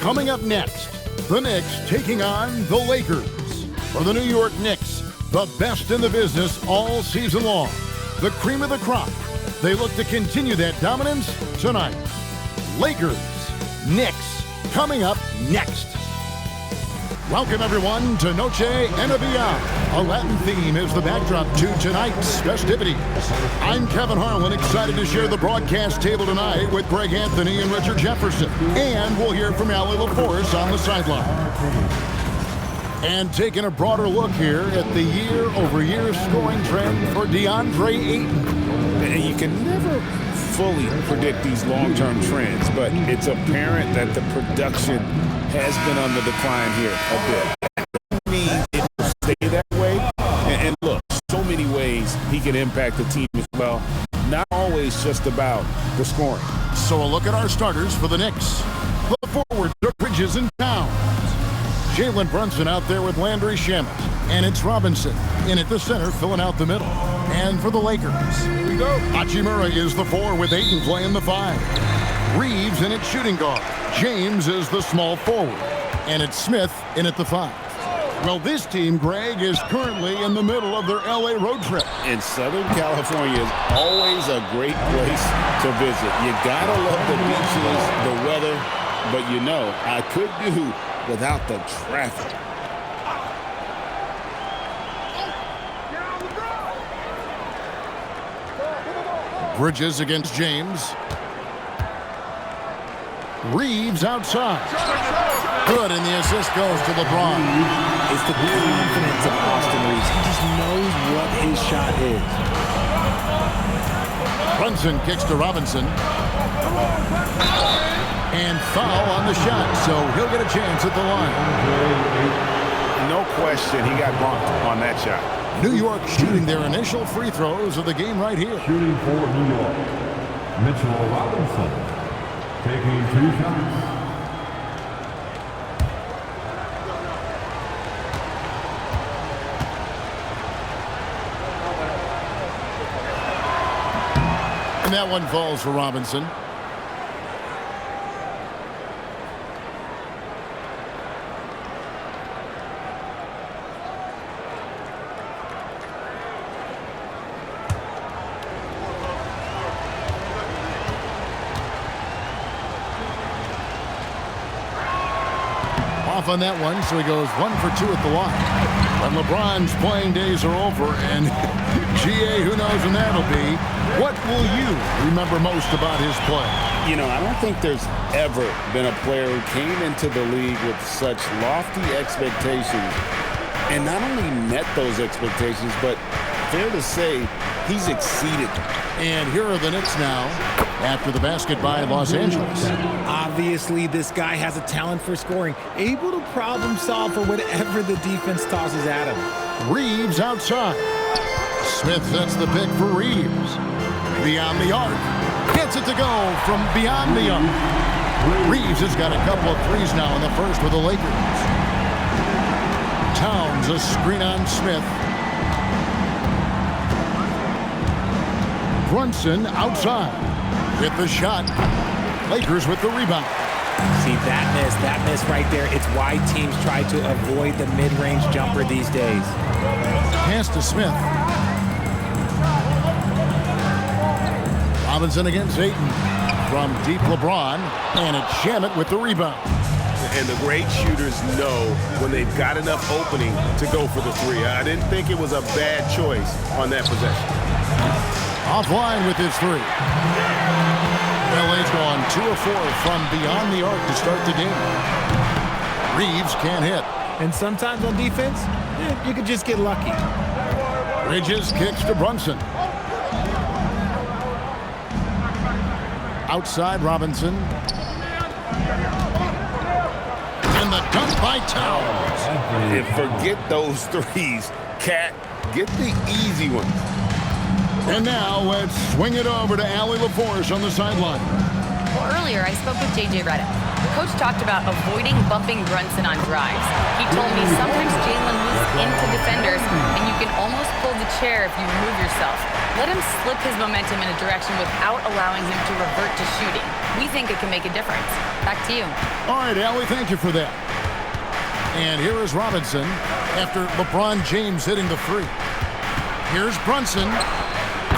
Coming up next, the Knicks taking on the Lakers. For the New York Knicks, the best in the business all season long. The cream of the crop. They look to continue that dominance tonight. Lakers, Knicks, coming up next. Welcome, everyone, to Noche NBA. A Latin theme is the backdrop to tonight's festivities. I'm Kevin Harlan, excited to share the broadcast table tonight with Greg Anthony and Richard Jefferson. And we'll hear from Allie LaForce on the sideline. And taking a broader look here at the year-over-year scoring trend for DeAndre Ayton. And you can never fully predict these long-term trends, but it's apparent that the production has been on the decline here a bit. That doesn't mean it will stay that way. And look, so many ways he can impact the team as well. Not always just about the scoring. So a look at our starters for the Knicks. The forwards are Bridges and Towns. Jalen Brunson out there with Landry Shamet. And it's Robinson in at the center, filling out the middle. And for the Lakers, here we go. Hachimura is the 4 with Ayton playing the 5. Reeves in at shooting guard. James is the small forward. And it's Smith in at the 5. Well, this team, Greg, is currently in the middle of their L.A. road trip. And Southern California is always a great place to visit. You gotta love the beaches, the weather, but you know, I could do without the traffic. Bridges against James. Reeves outside. Good, and the assist goes to LeBron. It's the confidence of Austin Reeves. He just knows what his shot is. Brunson kicks to Robinson. And foul on the shot, so he'll get a chance at the line. No question, he got bumped on that shot. New York shooting their initial free throws of the game right here. Shooting for New York, Mitchell Robinson, taking 2 shots. And that one falls for Robinson. Off on that one, so he goes 1 for 2 at the line. But LeBron's playing days are over, and GA, who knows when that'll be. What will you remember most about his play? You know, I don't think there's ever been a player who came into the league with such lofty expectations and not only met those expectations, but fair to say, he's exceeded them. And here are the Knicks now after the basket by Los Angeles. Obviously, this guy has a talent for scoring, able to problem solve for whatever the defense tosses at him. Reeves outside. Smith sets the pick for Reeves. Beyond the arc. Gets it to go from beyond the arc. Reeves has got a couple of threes now in the first for the Lakers. Towns a screen on Smith. Brunson outside. Hit the shot. Lakers with the rebound. See, that miss right there. It's why teams try to avoid the mid-range jumper these days. Pass to Smith. Robinson against Ayton. From deep LeBron. And it's Shamet with the rebound. And the great shooters know when they've got enough opening to go for the 3. I didn't think it was a bad choice on that possession. Offline with his 3. LA's gone 2 of 4 from beyond the arc to start the game. Reeves can't hit. And sometimes on defense, you could just get lucky. Bridges kicks to Brunson. Outside Robinson. And the dunk by Towns. And forget those threes. Cat, get the easy ones. And now let's swing it over to Allie LaForce on the sideline. Well, earlier I spoke with J.J. Redick. Coach talked about avoiding bumping Brunson on drives. He told me sometimes Jalen moves into defenders, and you can almost pull the chair if you remove yourself. Let him slip his momentum in a direction without allowing him to revert to shooting. We think it can make a difference. Back to you. All right, Allie, thank you for that. And here is Robinson after LeBron James hitting the three. Here's Brunson.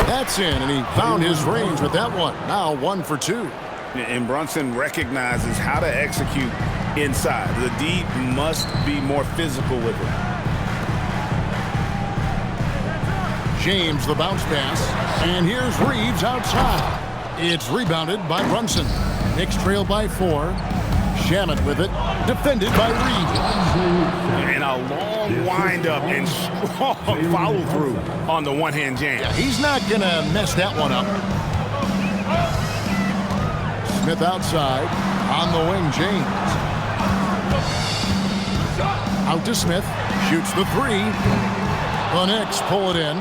That's in, and he found his range with that one. Now 1 for 2. And Brunson recognizes how to execute inside. The D must be more physical with it. James, the bounce pass. And here's Reeves outside. It's rebounded by Brunson. Knicks trail by 4. Shamet with it. Defended by Reeves. And a long windup and strong follow-through on the one-hand jam. Yeah, he's not going to mess that one up. Smith outside. On the wing, James. Out to Smith. Shoots the three. The Knicks pull it in.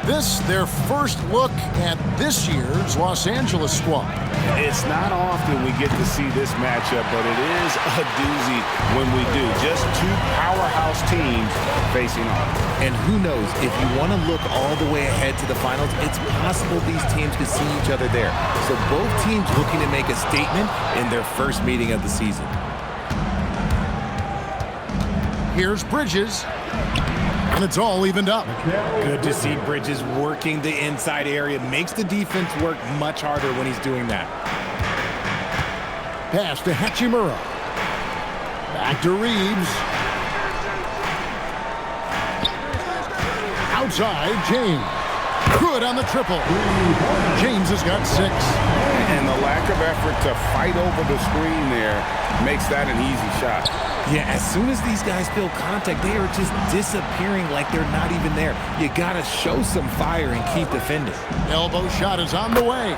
This, their first look at this year's Los Angeles squad. It's not often we get to see this matchup, but it is a doozy when we do. Just two powerhouse teams facing off. And who knows, if you want to look all the way ahead to the finals, it's possible these teams could see each other there. So both teams looking to make a statement in their first meeting of the season. Here's Bridges. And it's all evened up. Good to see Bridges working the inside area. Makes the defense work much harder when he's doing that. Pass to Hachimura. Back to Reeves. Outside, James. Good on the triple. James has got 6. And the lack of effort to fight over the screen there makes that an easy shot. Yeah, as soon as these guys feel contact, they are just disappearing like they're not even there. You got to show some fire and keep defending. Elbow shot is on the way.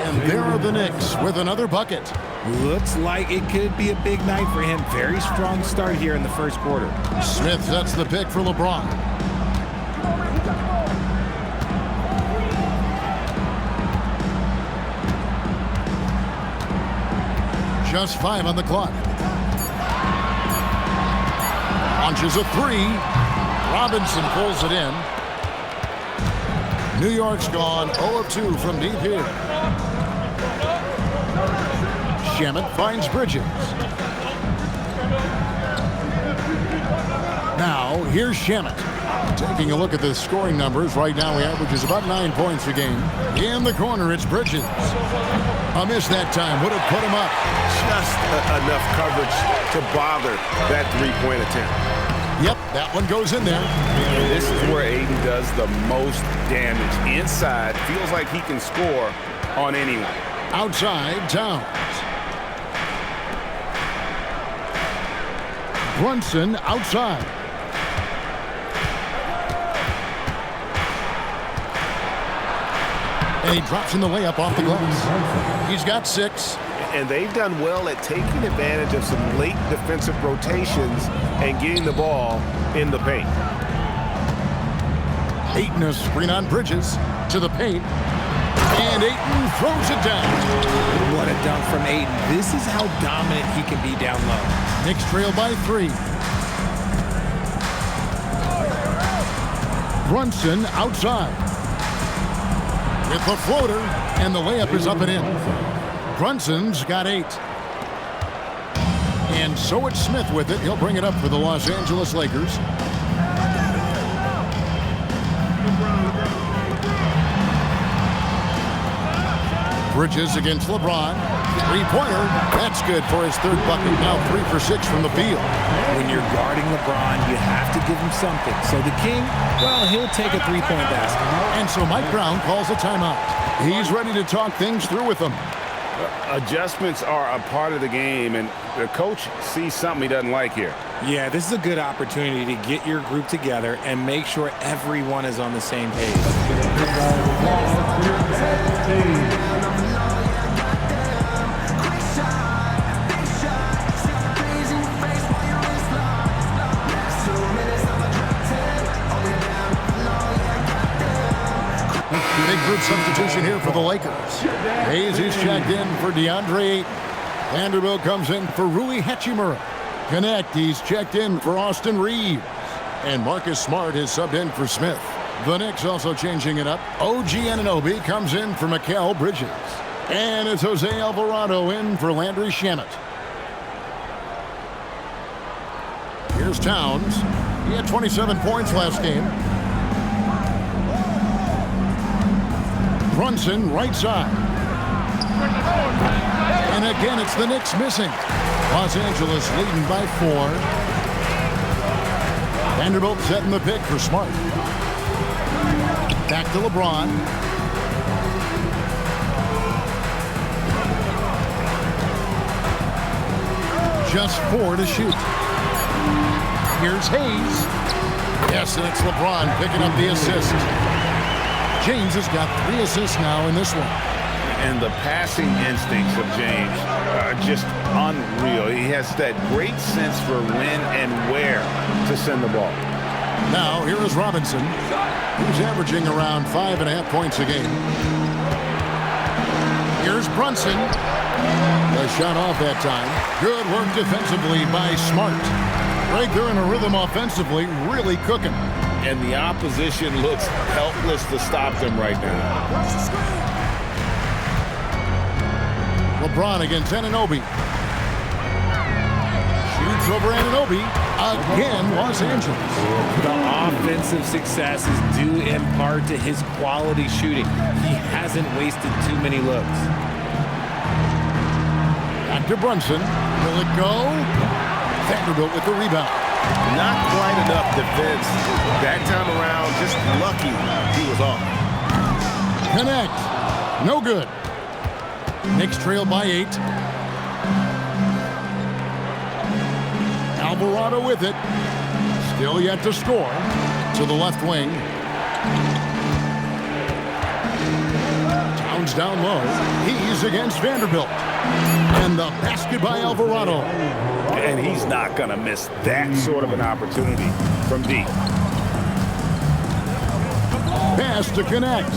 And there are the Knicks with another bucket. Looks like it could be a big night for him. Very strong start here in the first quarter. Smith sets the pick for LeBron. Just 5 on the clock. Launches a 3. Robinson pulls it in. New York's gone 0 of 2 from deep here. Shamet finds Bridges. Now, here's Shamet. Taking a look at the scoring numbers, right now he averages about 9 points a game. In the corner, it's Bridges. A miss that time would have put him up. Just enough coverage to bother that three-point attempt. Yep, that one goes in there. This is where Aiden does the most damage. Inside, feels like he can score on anyone. Outside, Towns. Brunson outside. And he drops in the layup off the glass. He's got 6. And they've done well at taking advantage of some late defensive rotations and getting the ball in the paint. Ayton a screen on Bridges to the paint. And Ayton throws it down. What a dunk from Ayton. This is how dominant he can be down low. Knicks trail by 3. Brunson outside. With the floater, and the layup is up and in. Brunson's got 8. And so it's Smith with it. He'll bring it up for the Los Angeles Lakers. Bridges against LeBron. Three-pointer. That's good for his 3rd bucket. Now 3 for 6 from the field. When you're guarding LeBron, you have to give him something. So the King, well, he'll take a 3-point basket. And so Mike Brown calls a timeout. He's ready to talk things through with them. Adjustments are a part of the game, and the coach sees something he doesn't like here. Yeah, this is a good opportunity to get your group together and make sure everyone is on the same page. Big group substitution here for the Lakers. Hayes is checked in for DeAndre Ayton. Vanderbilt comes in for Rui Hachimura. Connect, he's checked in for Austin Reeves. And Marcus Smart is subbed in for Smith. The Knicks also changing it up. OG Anunoby comes in for Mikal Bridges. And it's Jose Alvarado in for Landry Shamet. Here's Towns. He had 27 points last game. Brunson, right side. And again, it's the Knicks missing. Los Angeles leading by 4. Vanderbilt setting the pick for Smart. Back to LeBron. Just 4 to shoot. Here's Hayes. Yes, and it's LeBron picking up the assist. James has got 3 assists now in this one. And the passing instincts of James are just unreal. He has that great sense for when and where to send the ball. Now, here is Robinson, who's averaging around 5.5 points a game. Here's Brunson. A shot off that time. Good work defensively by Smart. Right there in a rhythm offensively, really cooking. And the opposition looks helpless to stop them right now. LeBron against Anunoby. Shoots over Anunoby. Again, Los Angeles. The offensive success is due in part to his quality shooting. He hasn't wasted too many looks. Back to Brunson. Will it go? Vanderbilt with the rebound. Not quite enough defense. That time around, just lucky he was off. Connect. No good. Knicks trail by 8. Alvarado with it. Still yet to score. To the left wing. Towns down low. He's against Vanderbilt. And the basket by Alvarado. And he's not going to miss that sort of an opportunity from deep. Pass to Connect.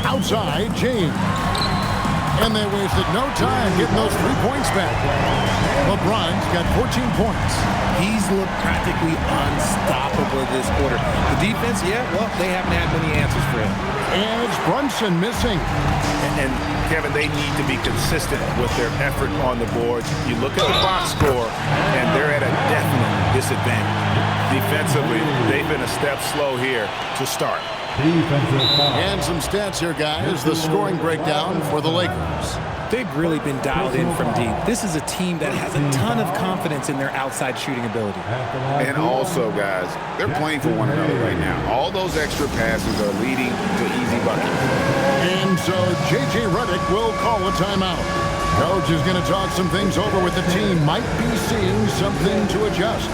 Outside, James. And they wasted no time getting those 3 points back. LeBron's got 14 points. He's looked practically unstoppable this quarter. The defense, yeah, well, they haven't had many answers for him. And it's Brunson missing. And Kevin, they need to be consistent with their effort on the boards. You look at the box score, and they're at a definite disadvantage. Defensively, they've been a step slow here to start. And some stats here, guys. The scoring breakdown for the Lakers. They've really been dialed in from deep. This is a team that has a ton of confidence in their outside shooting ability. And also, guys, they're playing for one another right now. All those extra passes are leading to easy buckets. And so J.J. Redick will call a timeout. Coach is going to talk some things over with the team. Might be seeing something to adjust.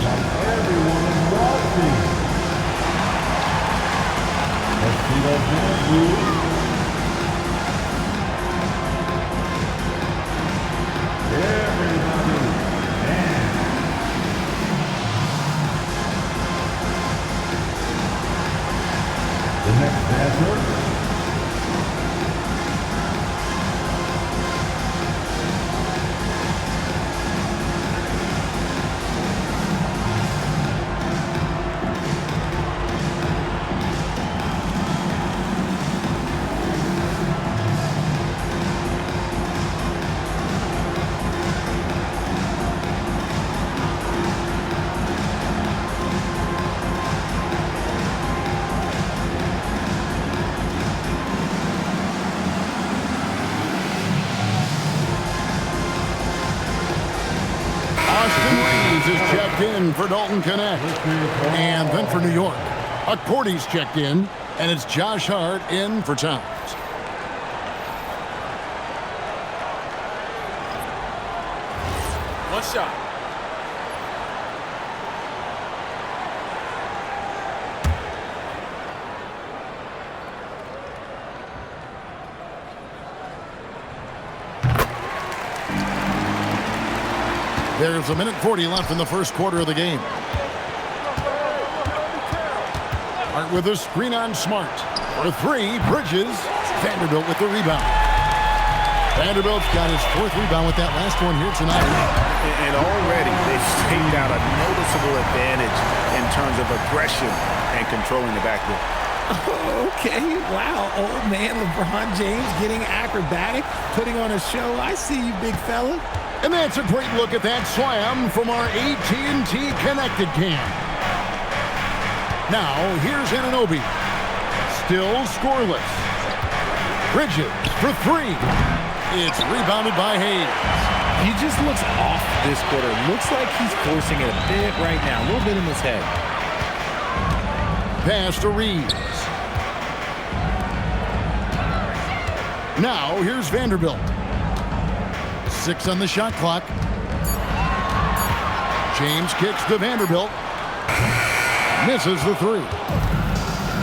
The next passer. Is checked in for Dalton Connect. And then for New York, Accordy's checked in, and it's Josh Hart in for Towns. One shot. There's a minute 40 left in the first quarter of the game. Hart with a screen on Smart. For three, Bridges. Vanderbilt with the rebound. Vanderbilt's got his fourth rebound with that last one here tonight. And already they've staked out a noticeable advantage in terms of aggression and controlling the backcourt. Okay, wow, old man LeBron James getting acrobatic, putting on a show. I see you, big fella. And that's a great look at that slam from our AT&T Connected Cam. Now, here's Anunoby. Still scoreless. Bridges for three. It's rebounded by Hayes. He just looks off this quarter. Looks like he's forcing it a bit right now, a little bit in his head. Pass to Reeves. Now, here's Vanderbilt. 6 on the shot clock. James kicks to Vanderbilt. Misses the three.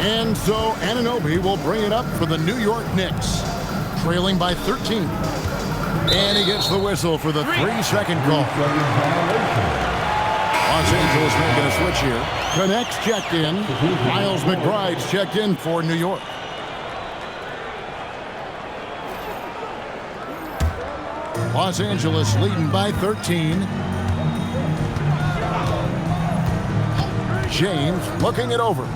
And so Anunoby will bring it up for the New York Knicks, trailing by 13. And he gets the whistle for the 3-second call. Los Angeles making a switch here. Connects checked in. Miles McBride's checked in for New York. Los Angeles leading by 13. James looking it over.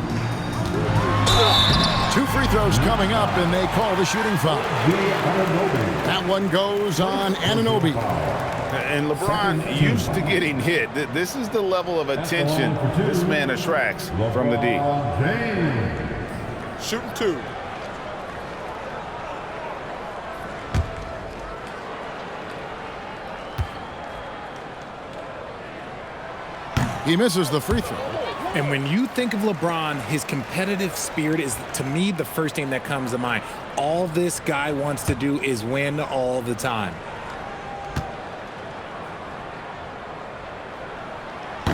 2 free throws coming up, and they call the shooting foul. That one goes on Anunoby. And LeBron used to getting hit. This is the level of attention this man attracts from the D. Shooting two. He misses the free throw. And when you think of LeBron, his competitive spirit is, to me, the first thing that comes to mind. All this guy wants to do is win all the time.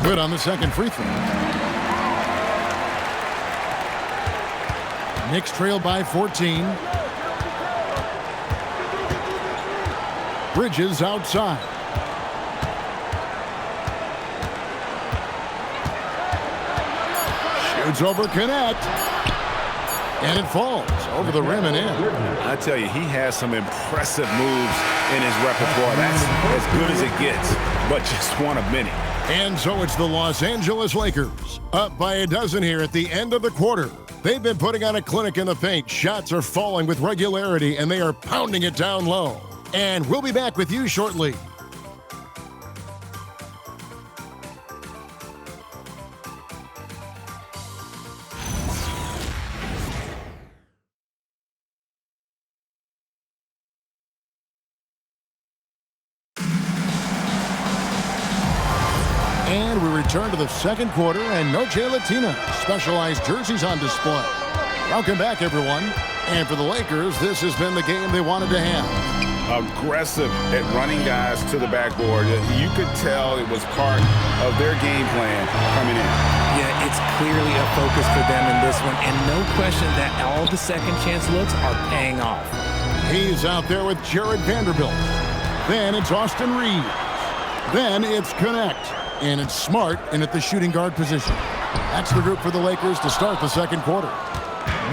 Good on the second free throw. Knicks trail by 14. Bridges outside. Shoots over Connect. And it falls over the rim and in. I tell you, he has some impressive moves in his repertoire. That's as good as it gets, but just one of many. And so it's the Los Angeles Lakers, up by a dozen here at the end of the quarter. They've been putting on a clinic in the paint. Shots are falling with regularity, and they are pounding it down low. And we'll be back with you shortly. And we return to the second quarter, and Noche Latina specialized jerseys on display. Welcome back, everyone. And for the Lakers, this has been the game they wanted to have. Aggressive at running guys to the backboard. You could tell it was part of their game plan coming in. Yeah, it's clearly a focus for them in this one, and no question that all the second chance looks are paying off. He's out there with Jared Vanderbilt. Then it's Austin Reeves. Then it's Connect. And it's Smart in at the shooting guard position. That's the group for the Lakers to start the second quarter.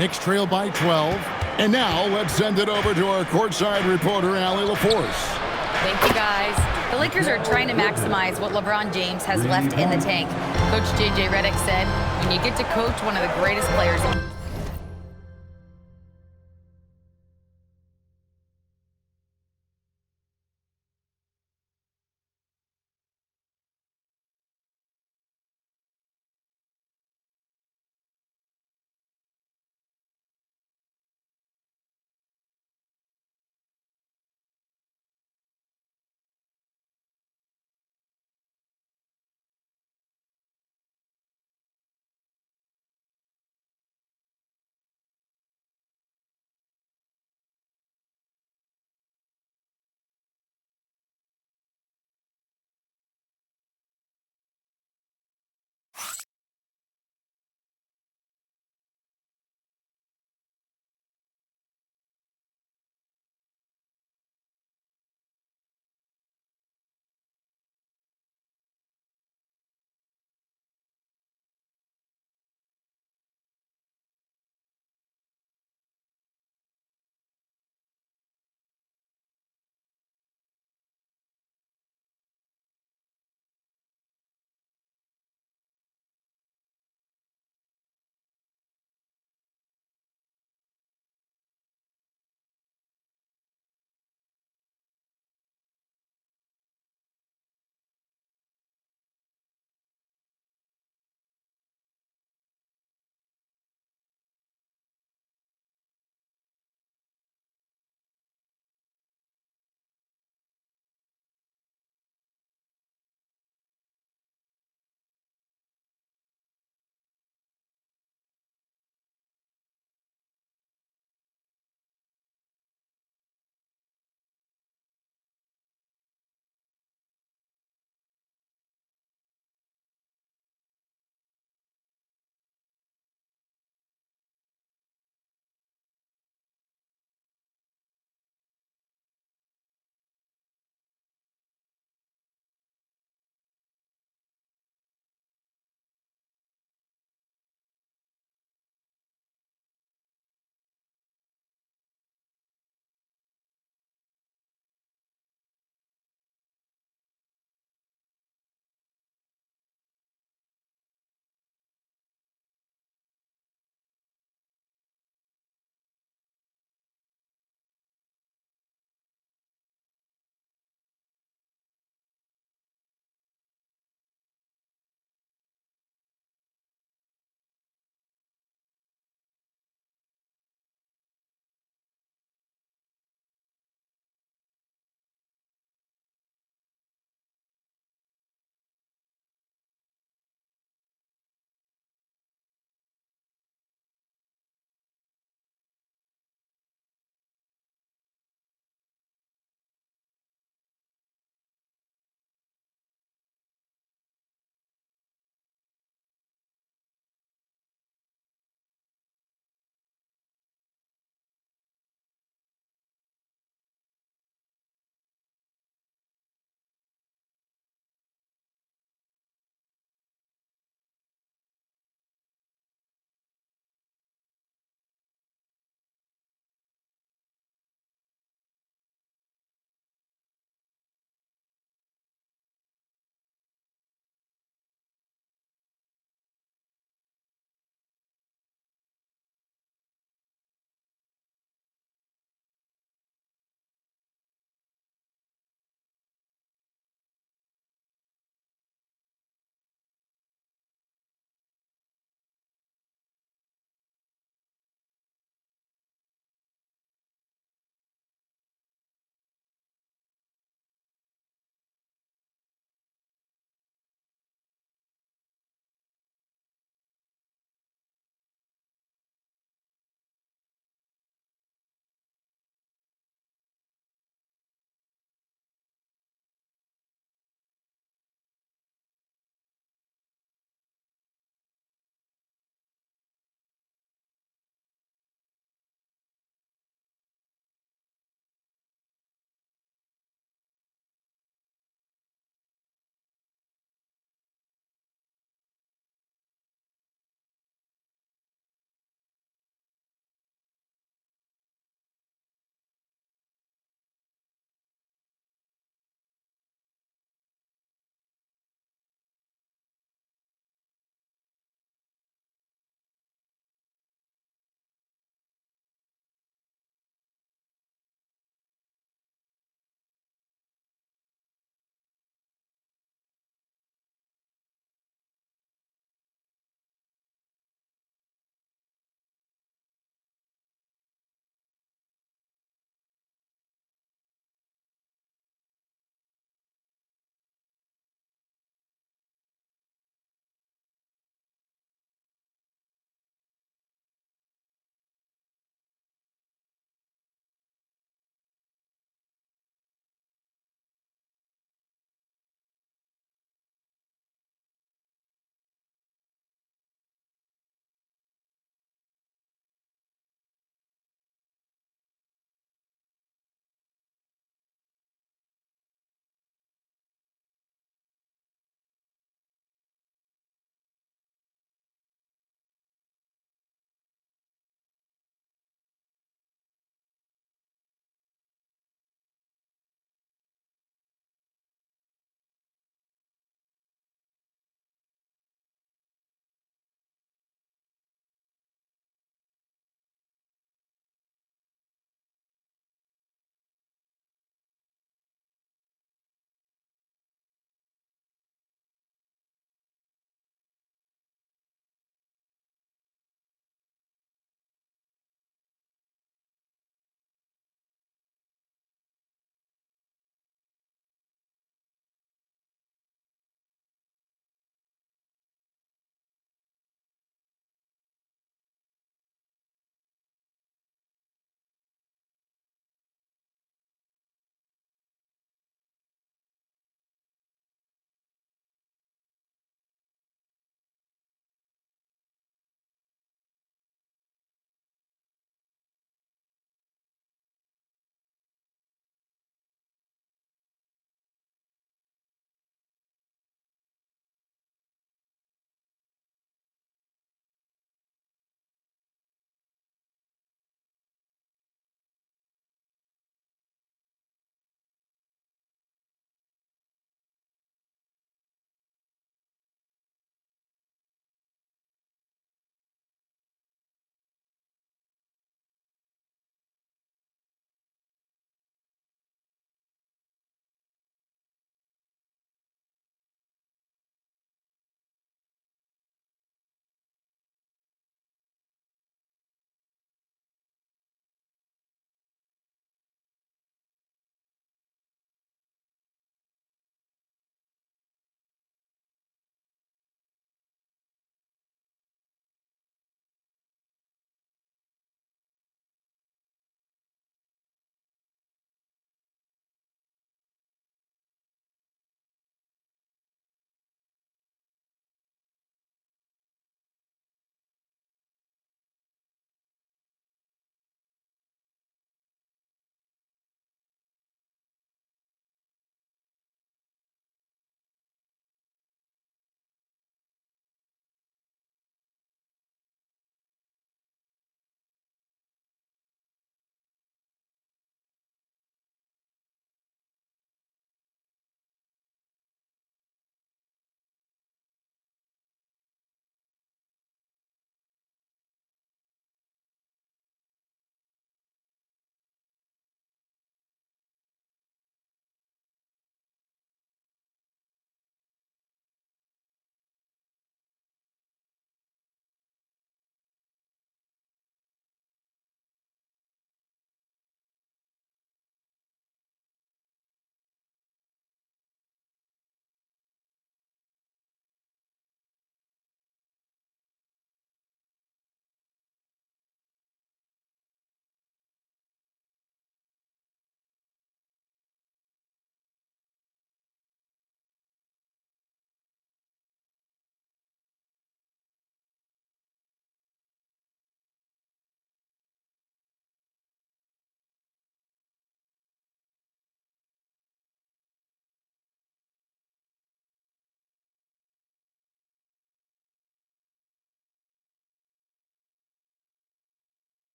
Knicks trail by 12. And now let's send it over to our courtside reporter, Allie LaForce. Thank you, guys. The Lakers are trying to maximize what LeBron James has left in the tank. Coach J.J. Redick said, when you get to coach one of the greatest players in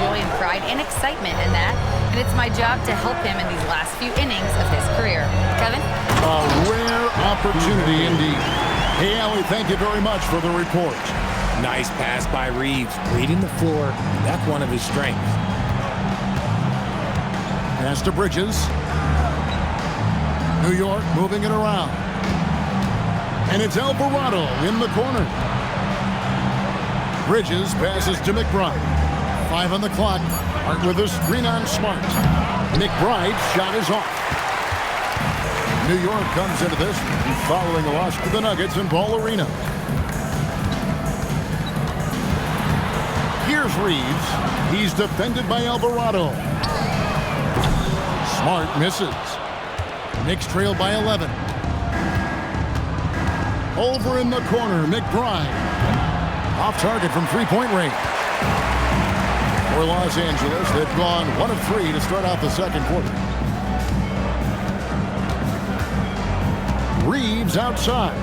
joy and pride and excitement in that, and it's my job to help him in these last few innings of his career. Kevin? A rare opportunity indeed. Hey, Allie, thank you very much for the report. Nice pass by Reeves. Reading the floor, that's one of his strengths. Pass to Bridges. New York moving it around. And it's Alvarado in the corner. Bridges passes to McBride. 5 on the clock. Hart with a screen on Smart. McBride's shot is off. New York comes into this following a loss to the Nuggets in Ball Arena. Here's Reeves. He's defended by Alvarado. Smart misses. Knicks trail by 11. Over in the corner, McBride. Off target from three-point range. For Los Angeles, they've gone 1 of 3 to start out the second quarter. Reeves outside.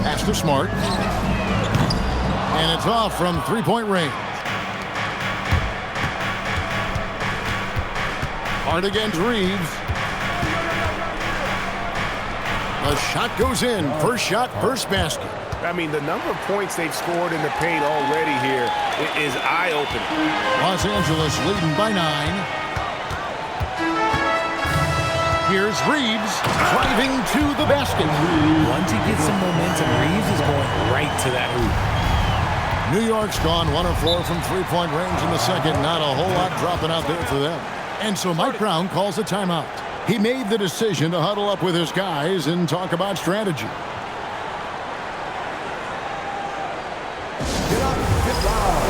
Pass to Smart. And it's off from three-point range. Hart against Reeves. The shot goes in. First shot, first basket. I mean, the number of points they've scored in the paint already here is eye-opening. Los Angeles leading by 9. Here's Reeves driving to the basket. Once he gets some momentum, Reeves is going right to that hoop. New York's gone 1 of 4 from three-point range in the second. Not a whole lot dropping out there for them. And so Mike Brown calls a timeout. He made the decision to huddle up with his guys and talk about strategy. Get up, get down.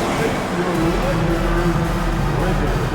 Lakers.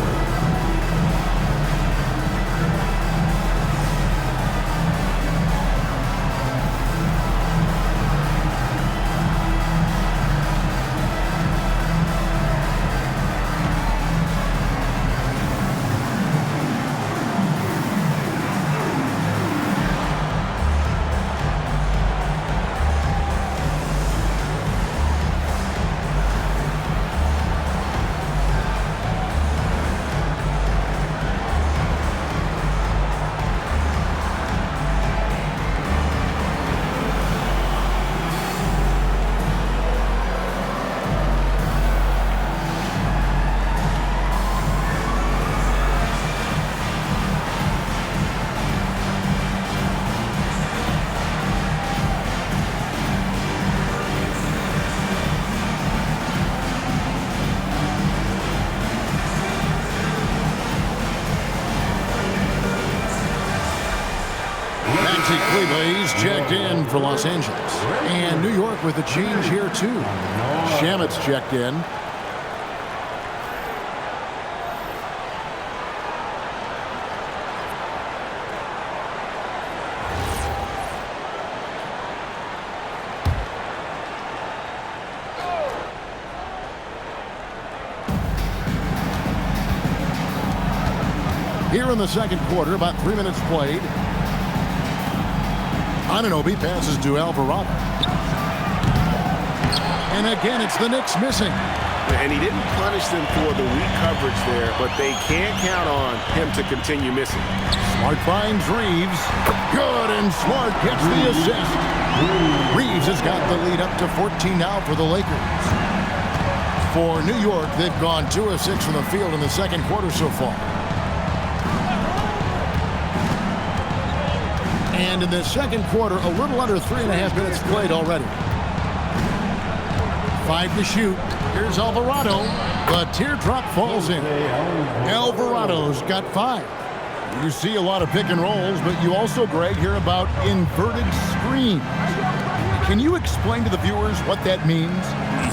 Cleveland's checked in for Los Angeles. And New York with a change here, too. Shamet's checked in. Here in the second quarter, about 3 minutes played. Anunoby passes to Alvarado. And again, it's the Knicks missing. And he didn't punish them for the weak coverage there, but they can't count on him to continue missing. Smart finds Reeves. Good, and Smart gets the assist. Reeves has got the lead up to 14 now for the Lakers. For New York, they've gone 2 of 6 from the field in the second quarter so far. And in the second quarter, a little under 3.5 minutes played already. 5 to shoot. Here's Alvarado. The teardrop falls in. Alvarado's got 5. You see a lot of pick and rolls, but you also, Greg, hear about inverted screens. Can you explain to the viewers what that means?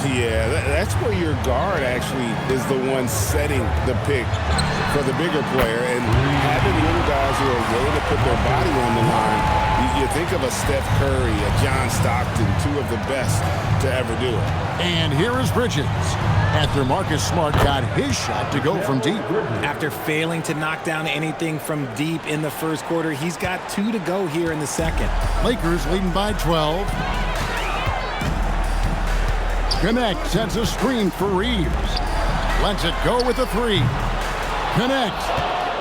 Yeah, that's where your guard actually is the one setting the pick for the bigger player, and having little guys who are willing to put their body on the line. You think of a Steph Curry, a John Stockton, 2 of the best to ever do it. And here is Bridges. After Marcus Smart got his shot to go from deep. After failing to knock down anything from deep in the first quarter, he's got 2 to go here in the second. Lakers leading by 12. Connect sets a screen for Reeves. Lets it go with a three. Connect.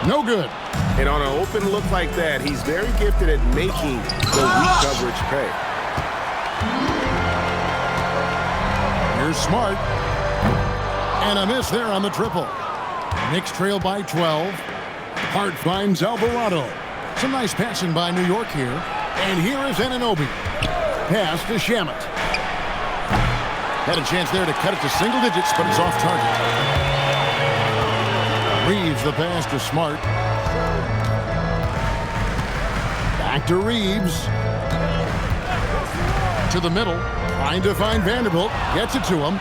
No good. And on an open look like that, he's very gifted at making the weak coverage pay. Here's Smart. And a miss there on the triple. Knicks trail by 12. Hart finds Alvarado. Some nice passing by New York here. And here is Anunoby. Pass to Shamet. Had a chance there to cut it to single digits, but it's off target. Reeves the pass to Smart. Back to Reeves. To the middle. Trying to find Vanderbilt. Gets it to him.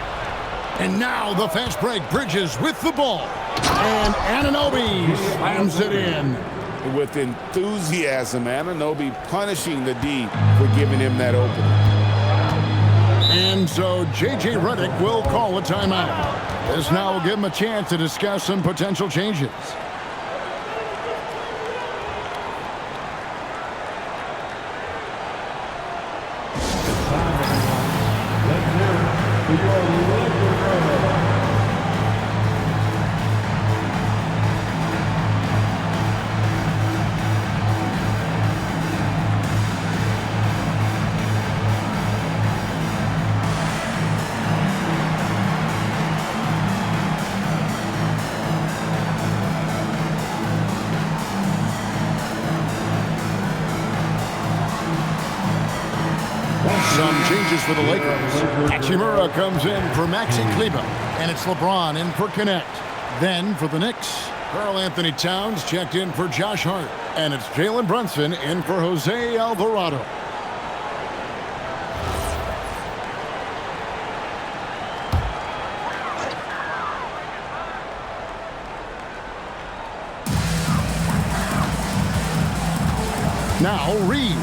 And now the fast break. Bridges with the ball. And Anunoby slams it in. With enthusiasm, Anunoby punishing the D for giving him that opening. And so J.J. Redick will call a timeout. This now will give him a chance to discuss some potential changes. Some changes for the Lakers. Hachimura comes in for Maxi Kleber, and it's LeBron in for Connect. Then for the Knicks, Karl Anthony Towns checked in for Josh Hart, and it's Jalen Brunson in for Jose Alvarado. Now Reeves.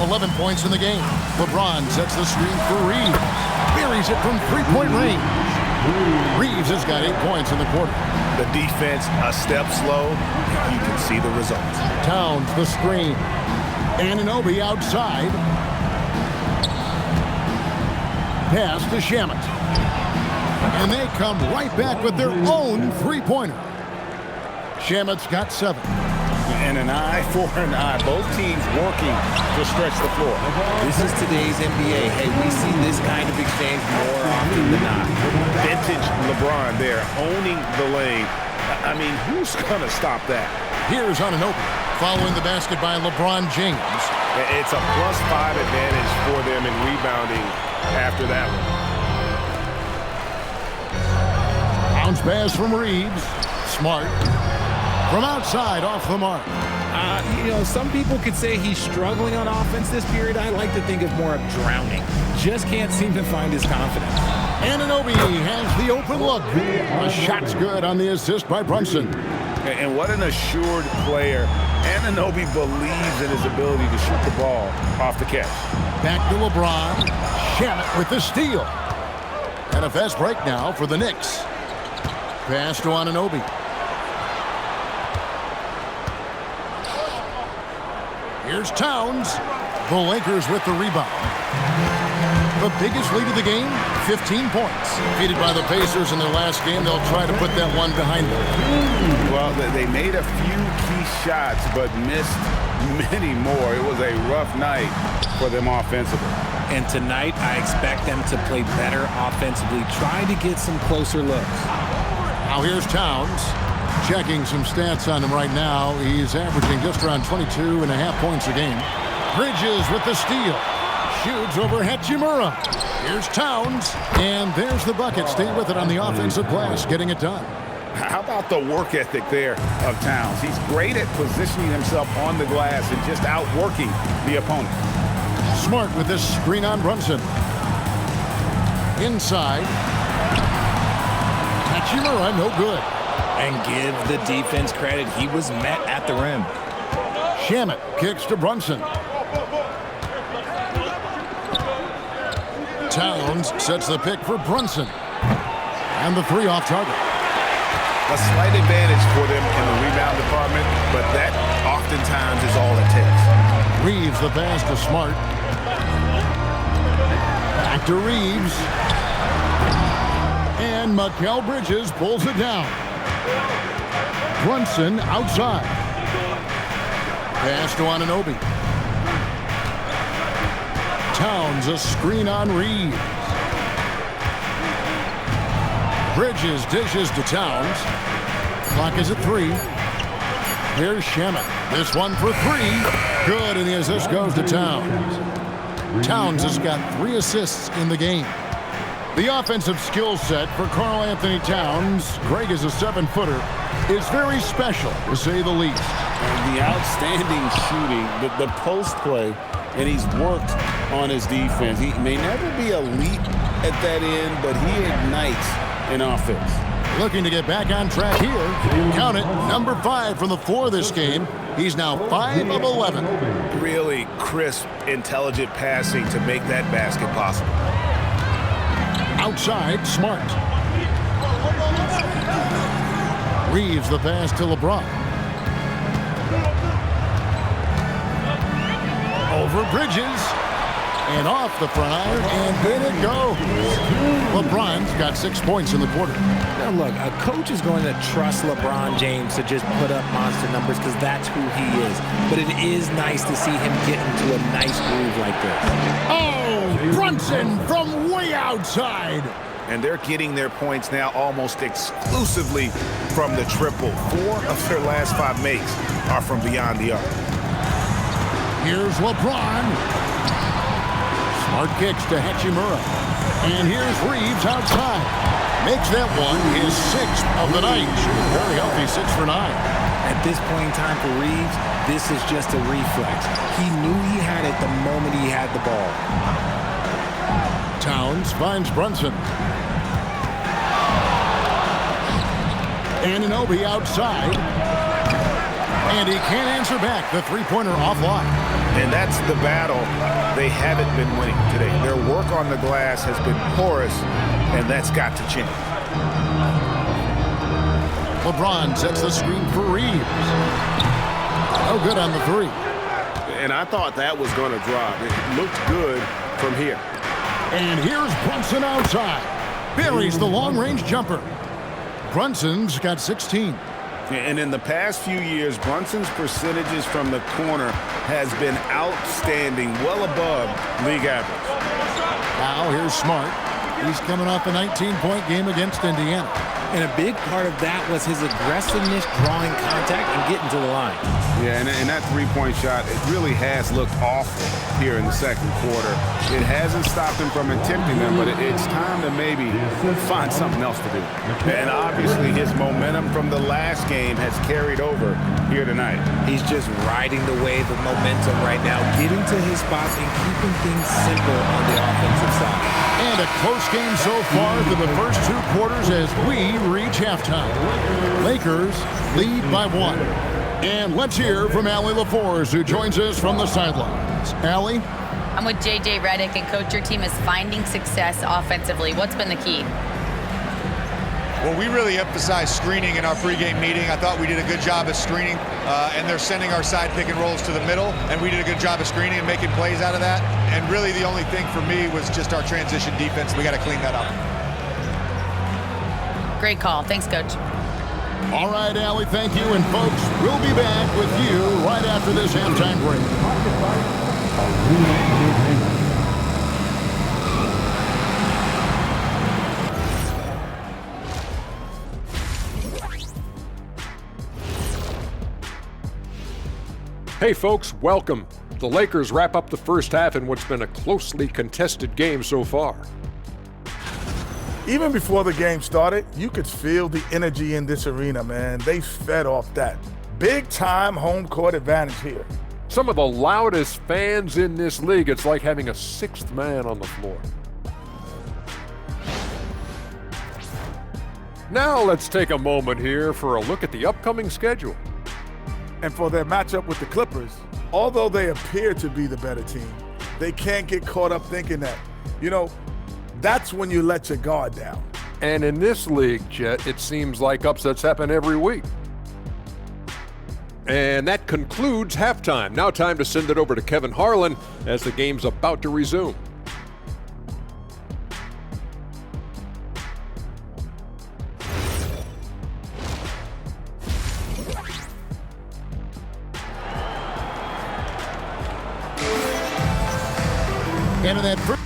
11 points in the game. LeBron sets the screen for Reeves. Buries it from three-point range. Reeves has got 8 points in the quarter. The defense a step slow. You can see the results. Towns the screen. Anunoby outside. Pass to Shamet. And they come right back with their own three-pointer. Shamet's got 7. And an eye for an eye. Both teams working to stretch the floor. This is today's NBA. Hey, we see this kind of exchange more often than not. Vintage LeBron there, owning the lane. I mean, who's going to stop that? Here's Anunoby following the basket by LeBron James. It's a +5 advantage for them in rebounding after that one. Bounce pass from Reeves. Smart. From outside, off the mark. Some people could say he's struggling on offense this period. I like to think of more of drowning. Just can't seem to find his confidence. Anunoby has the open look. A shot's good on the assist by Brunson. And what an assured player. Anunoby believes in his ability to shoot the ball off the catch. Back to LeBron. Shamet with the steal. And a fast break now for the Knicks. Pass to Anunoby. Here's Towns. The Lakers with the rebound. The biggest lead of the game, 15 points. Defeated by the Pacers in their last game, they'll try to put that one behind them. Well, they made a few key shots, but missed many more. It was a rough night for them offensively. And tonight, I expect them to play better offensively. Try to get some closer looks. Now here's Towns. Checking some stats on him right now. He's averaging just around 22.5 points a game. Bridges with the steal. Shoots over Hachimura. Here's Towns. And there's the bucket. Stay with it on the offensive glass, getting it done. How about the work ethic there of Towns? He's great at positioning himself on the glass and just outworking the opponent. Smart with this screen on Brunson. Inside. Hachimura, no good. And give the defense credit. He was met at the rim. Shamet kicks to Brunson. Towns sets the pick for Brunson. And the three off target. A slight advantage for them in the rebound department, but that oftentimes is all it takes. Reeves the pass to Smart. Back to Reeves. And Mikal Bridges pulls it down. Brunson outside. Pass to Anunoby. Towns a screen on Reeves. Bridges dishes to Towns. Clock is at 3. Here's Shamet. This one for 3. Good, and the assist goes to Towns. Towns has got 3 assists in the game. The offensive skill set for Karl Anthony Towns, Greg is a 7-footer, is very special, to say the least. And the outstanding shooting, the post play, and he's worked on his defense. He may never be elite at that end, but he ignites an offense. Looking to get back on track here. Count it, number 5 from the floor this game. He's now 5 of 11. Really crisp, intelligent passing to make that basket possible. Outside, Smart. Reeves the pass to LeBron. Over Bridges. And off the front iron, and in it goes. LeBron's got 6 points in the quarter. Now look, a coach is going to trust LeBron James to just put up monster numbers because that's who he is. But it is nice to see him get into a nice groove like this. Oh, Brunson from way outside. And they're getting their points now almost exclusively from the triple. 4 of their last 5 makes are from beyond the arc. Here's LeBron. Smart kicks to Hachimura. And here's Reeves outside. Makes that one his 6th of the night. Shooting very healthy, 6 for 9. At this point in time for Reeves, this is just a reflex. He knew he had it the moment he had the ball. Towns finds Brunson. Anunoby outside. And he can't answer back. The three-pointer offline. And that's the battle they haven't been winning today. Their work on the glass has been porous, and that's got to change. LeBron sets the screen for Reeves. No good on the 3. And I thought that was going to drop. It looked good from here. And here's Brunson outside. Buries the long-range jumper. Brunson's got 16. And in the past few years, Brunson's percentages from the corner has been outstanding, well above league average. Now here's Smart. He's coming off a 19-point game against Indiana. And a big part of that was his aggressiveness, drawing contact, and getting to the line. Yeah, and that three-point shot, it really has looked awful here in the second quarter. It hasn't stopped him from attempting them, but it's time to maybe find something else to do. And obviously his momentum from the last game has carried over here tonight. He's just riding the wave of momentum right now, getting to his spots and keeping things simple on the offensive side. And a close game so far through the first 2 quarters as we reach halftime. Lakers lead by 1. And let's hear from Allie LaForce, who joins us from the sidelines. Allie? I'm with JJ Redick, and Coach, your team is finding success offensively. What's been the key? Well, we really emphasized screening in our pregame meeting. I thought we did a good job of screening, and they're sending our side pick and rolls to the middle, and we did a good job of screening and making plays out of that. And really the only thing for me was just our transition defense. We got to clean that up. Great call. Thanks, Coach. All right, Allie, thank you. And folks, we'll be back with you right after this halftime break. Hey folks, welcome. The Lakers wrap up the first half in what's been a closely contested game so far. Even before the game started, you could feel the energy in this arena, man. They fed off that. Big time home court advantage here. Some of the loudest fans in this league. It's like having a 6th man on the floor. Now let's take a moment here for a look at the upcoming schedule. And for their matchup with the Clippers, although they appear to be the better team, they can't get caught up thinking that, that's when you let your guard down. And in this league, Jet, it seems like upsets happen every week. And that concludes halftime. Now time to send it over to Kevin Harlan as the game's about to resume. And in that first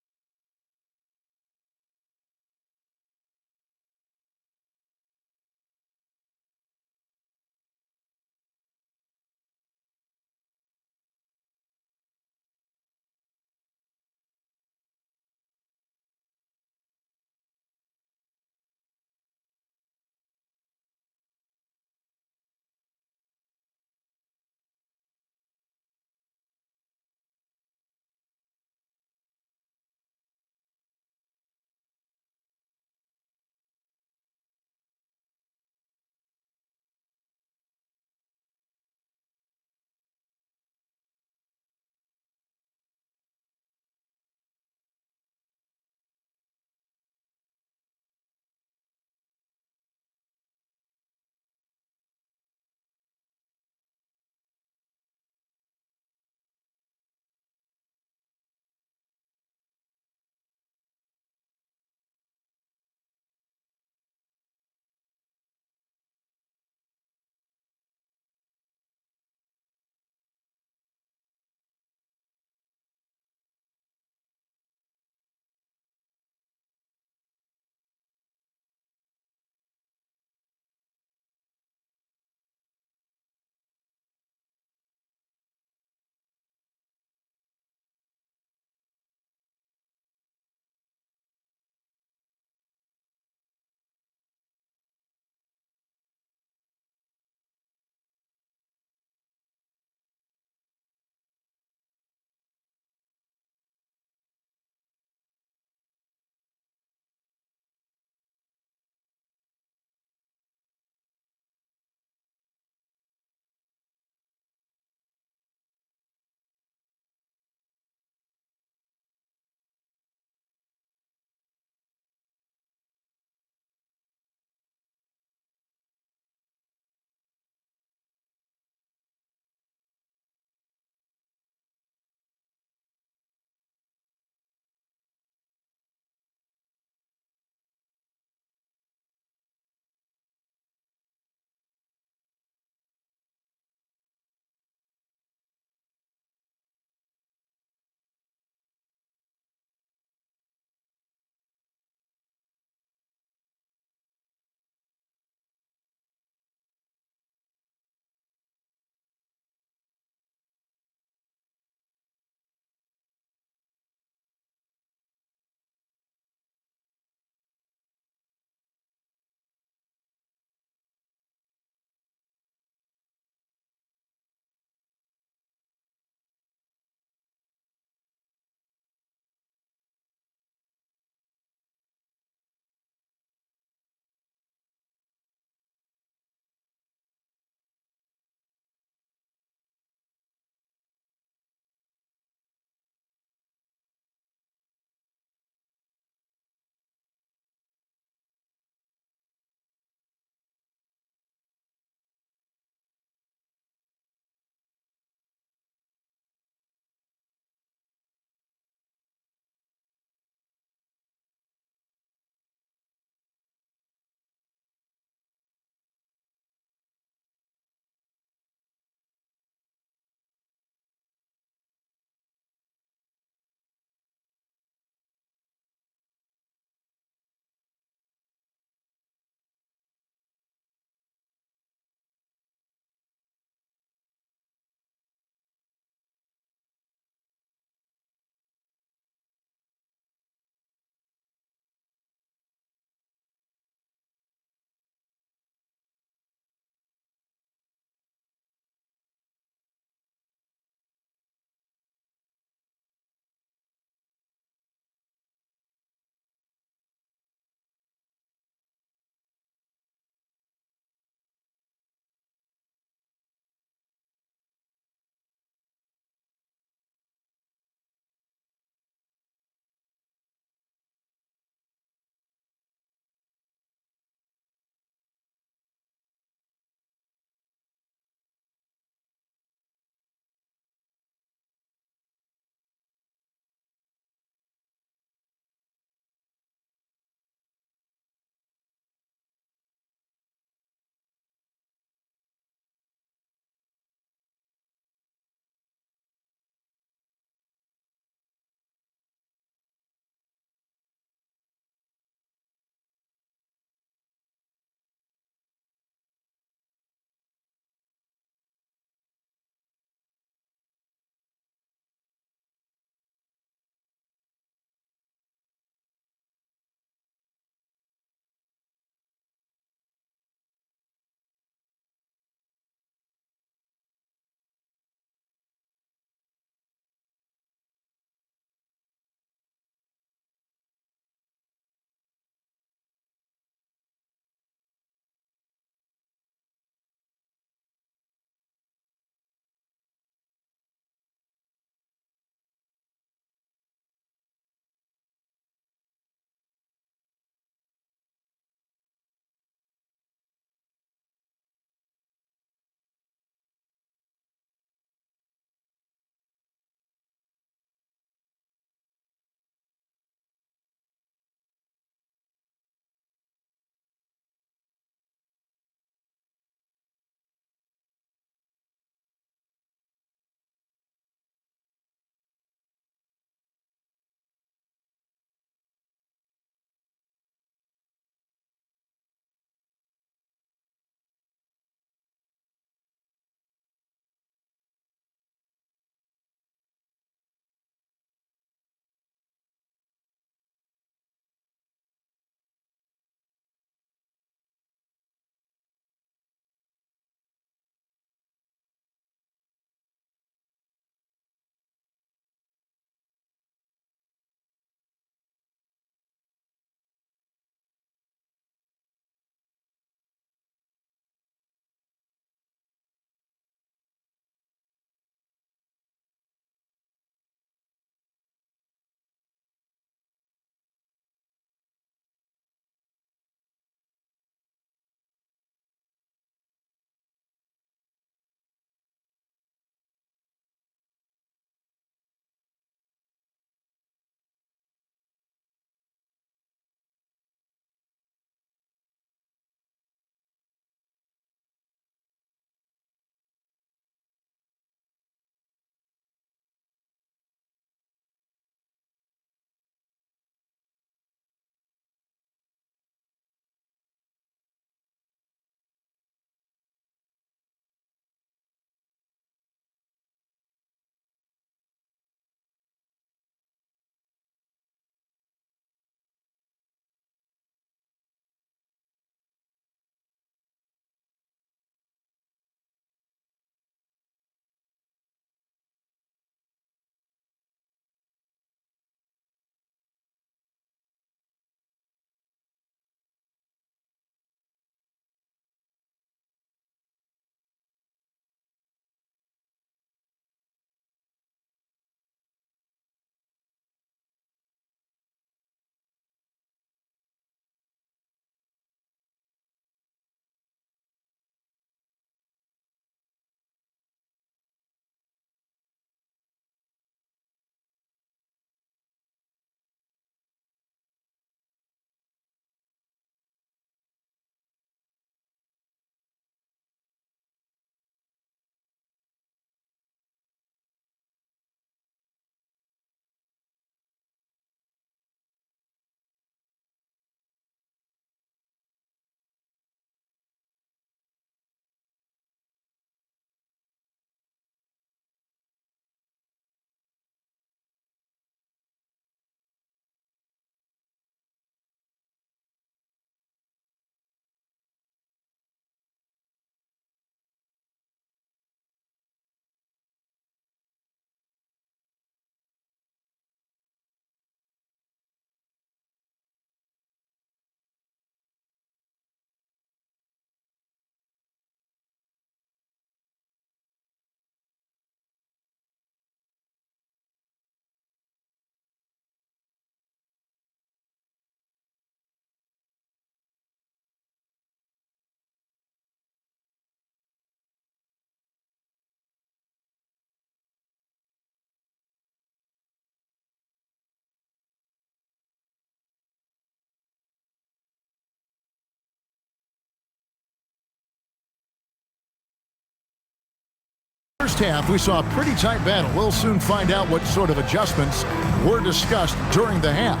first half, we saw a pretty tight battle. We'll soon find out what sort of adjustments were discussed during the half.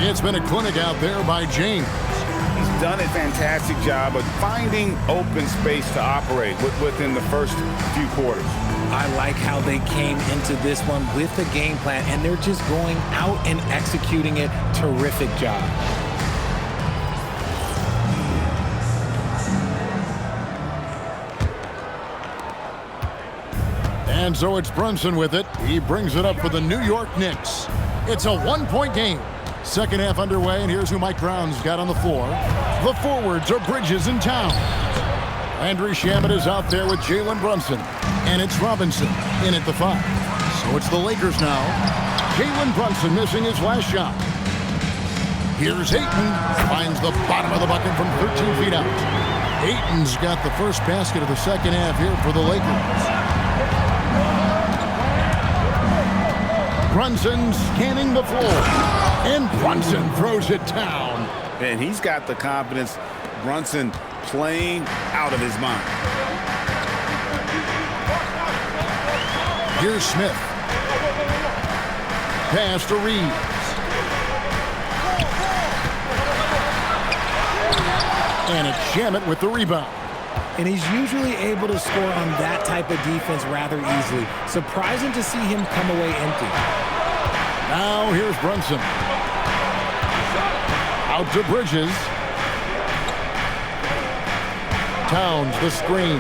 It's been a clinic out there by James. He's done a fantastic job of finding open space to operate within the first few quarters. I like how they came into this one with a game plan, and they're just going out and executing it. Terrific job. And so it's Brunson with it. He brings it up for the New York Knicks. It's a one-point game. Second half underway, and here's who Mike Brown's got on the floor. The forwards are Bridges and Towns. Landry Shamet is out there with Jalen Brunson. And it's Robinson in at the 5. So it's the Lakers now. Jalen Brunson missing his last shot. Here's Ayton. Finds the bottom of the bucket from 13 feet out. Ayton's got the first basket of the second half here for the Lakers. Brunson scanning the floor. And Brunson throws it down. And he's got the confidence. Brunson playing out of his mind. Here's Smith. Pass to Reeves. And it's Shamet with the rebound. And he's usually able to score on that type of defense rather easily. Surprising to see him come away empty. Now here's Brunson. Out to Bridges. Towns the screen.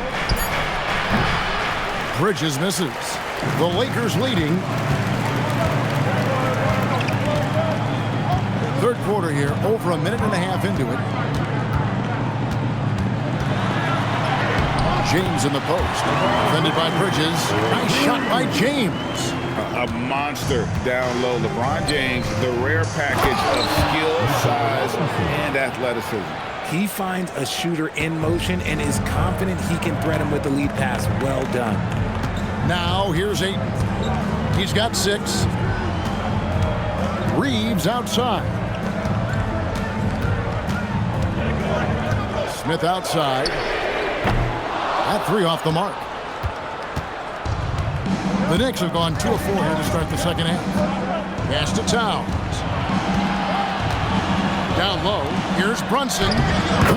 Bridges misses. The Lakers leading. Third quarter here, over a minute and a half into it. James in the post. Defended by Bridges. Nice shot by James. A monster down low. LeBron James, the rare package of skill, size, and athleticism. He finds a shooter in motion and is confident he can thread him with the lead pass. Well done. Now here's Ayton. He's got 6. Reeves outside. Smith outside. That 3 off the mark. The Knicks have gone 2 of 4 here to start the second half. Pass to Towns. Down low, here's Brunson.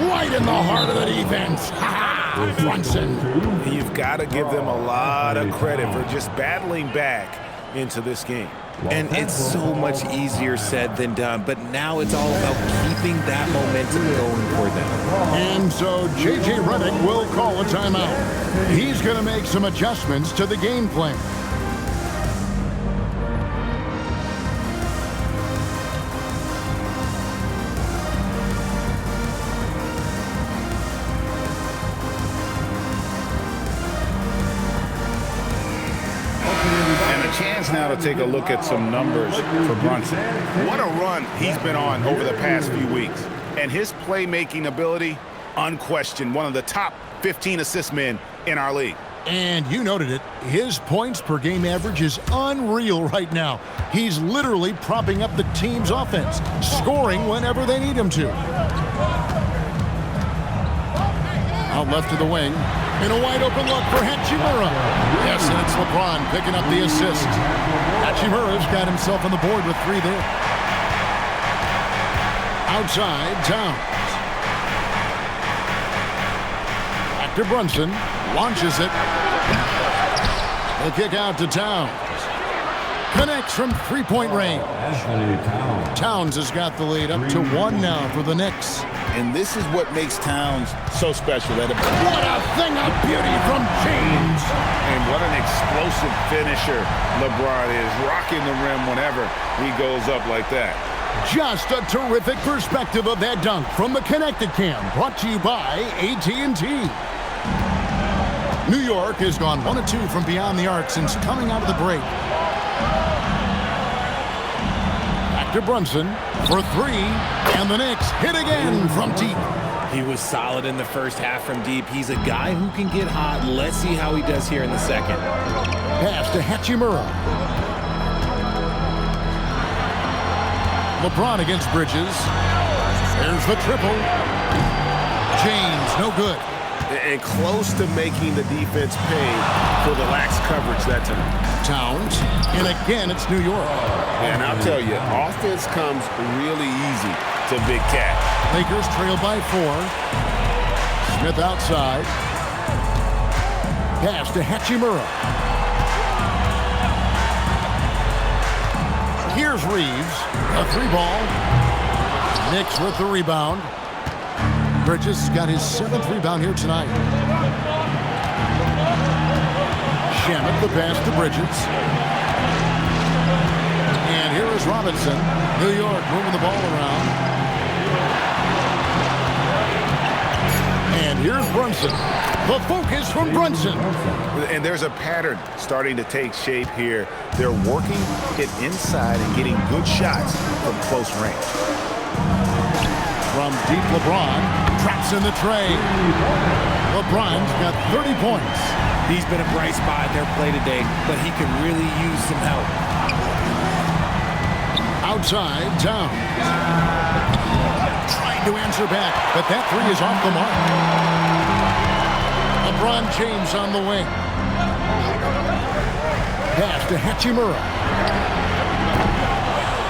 Right in the heart of the defense. Brunson. You've got to give them a lot of credit for just battling back into this game. And it's so much easier said than done, but now it's all about keeping that momentum going for them. And so J.J. Redick will call a timeout. He's going to make some adjustments to the game plan. Now to take a look at some numbers for Brunson. What a run he's been on over the past few weeks. And his playmaking ability, unquestioned, one of the top 15 assist men in our league. And you noted it, his points per game average is unreal right now. He's literally propping up the team's offense, scoring whenever they need him to. Out left to the wing. In a wide open look for Hachimura. Yes, and it's LeBron picking up the assist. Hachimura's got himself on the board with 3 there. Outside, Towns. Back to Brunson. Launches it. The kick out to Towns. Connects from 3-point range. Towns has got the lead up to 1 now for the Knicks. And this is what makes Towns so special. What a thing of beauty from James. And what an explosive finisher LeBron is, rocking the rim whenever he goes up like that. Just a terrific perspective of that dunk from the Connected Cam, brought to you by AT&T. New York has gone 1 of 2 from beyond the arc since coming out of the break. Back to Brunson for 3, and the Knicks hit again from deep. He was solid in the first half from deep. He's a guy who can get hot. Let's see how he does here in the second. Pass to Hachimura. LeBron against Bridges. There's the triple. James, no good. and close to making the defense pay for the lax coverage that time. Towns, and again, it's New York. And I'll tell you, offense comes really easy to Big Cat. Lakers trail by 4. Smith outside. Pass to Hachimura. Here's Reeves. A 3-ball. Knicks with the rebound. Bridges got his 7th rebound here tonight. Shamet the pass to Bridges. And here is Robinson. New York moving the ball around. And here's Brunson. The focus from Brunson. And there's a pattern starting to take shape here. They're working it inside and getting good shots from close range. From deep, LeBron traps in the tray. LeBron's got 30 points. He's been a bright spot in their play today, but he can really use some help. Outside, Towns. Trying to answer back, but that 3 is off the mark. LeBron James on the wing. Pass to Hachimura.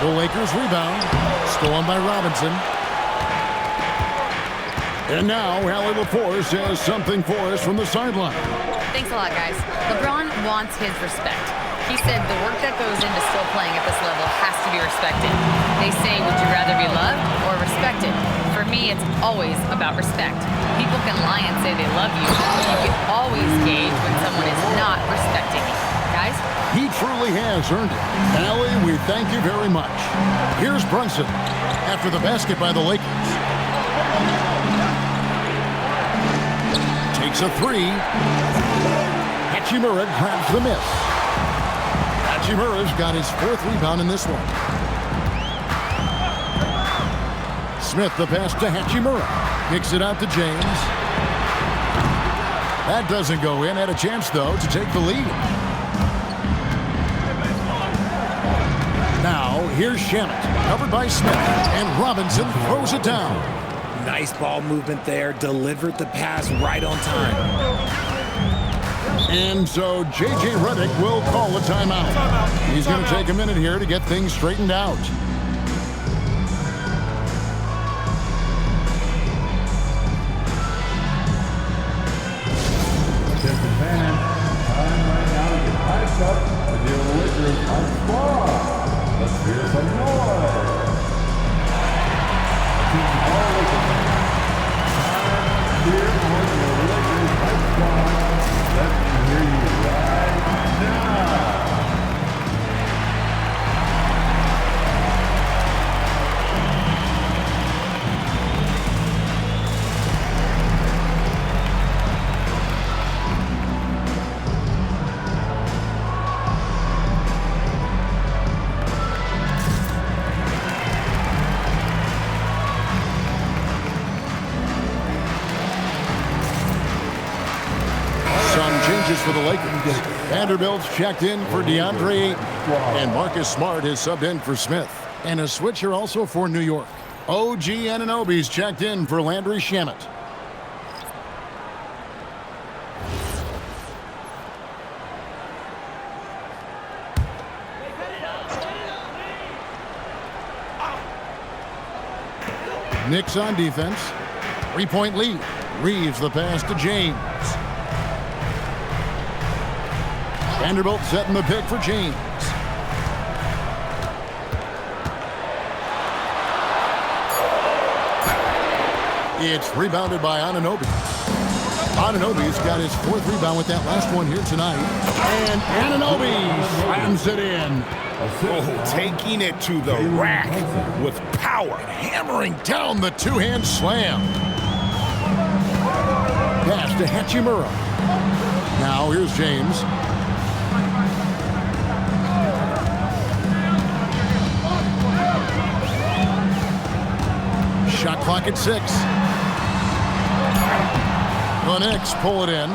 The Lakers rebound. Stolen by Robinson. And now, Allie LaForce has something for us from the sideline. Thanks a lot, guys. LeBron wants his respect. He said the work that goes into still playing at this level has to be respected. They say, would you rather be loved or respected? For me, it's always about respect. People can lie and say they love you, but you can always gauge when someone is not respecting you. Guys? He truly has earned it. Allie, we thank you very much. Here's Brunson after the basket by the Lakers. Takes a 3. Hachimura grabs the miss. Hachimura's got his 4th rebound in this one. Smith the pass to Hachimura. Kicks it out to James. That doesn't go in. Had a chance, though, to take the lead. Now, here's Shamet. Covered by Smith. And Robinson throws it down. Nice ball movement there. Delivered the pass right on time. And so J.J. Redick will call a timeout. He's going to take a minute here to get things straightened out. Attention fans, time right now to get hyped up with the Lakers on squad. Let's hear some noise. All Lakers fans, time here for the Lakers hype squad. Let me hear you right now. For the Lakers. Vanderbilt's checked in for DeAndre, and Marcus Smart has subbed in for Smith. And a switcher also for New York. OG Anunoby's checked in for Landry Shamet. Knicks on defense. 3-point lead. Reeves the pass to James. Vanderbilt setting the pick for James. It's rebounded by Anunoby. Anunoby's got his 4th rebound with that last one here tonight. And Anunoby slams it in. Oh, taking it to the rack with power. Hammering down the 2-hand slam. Pass to Hachimura. Now here's James. Shot clock at 6. The Knicks pull it in.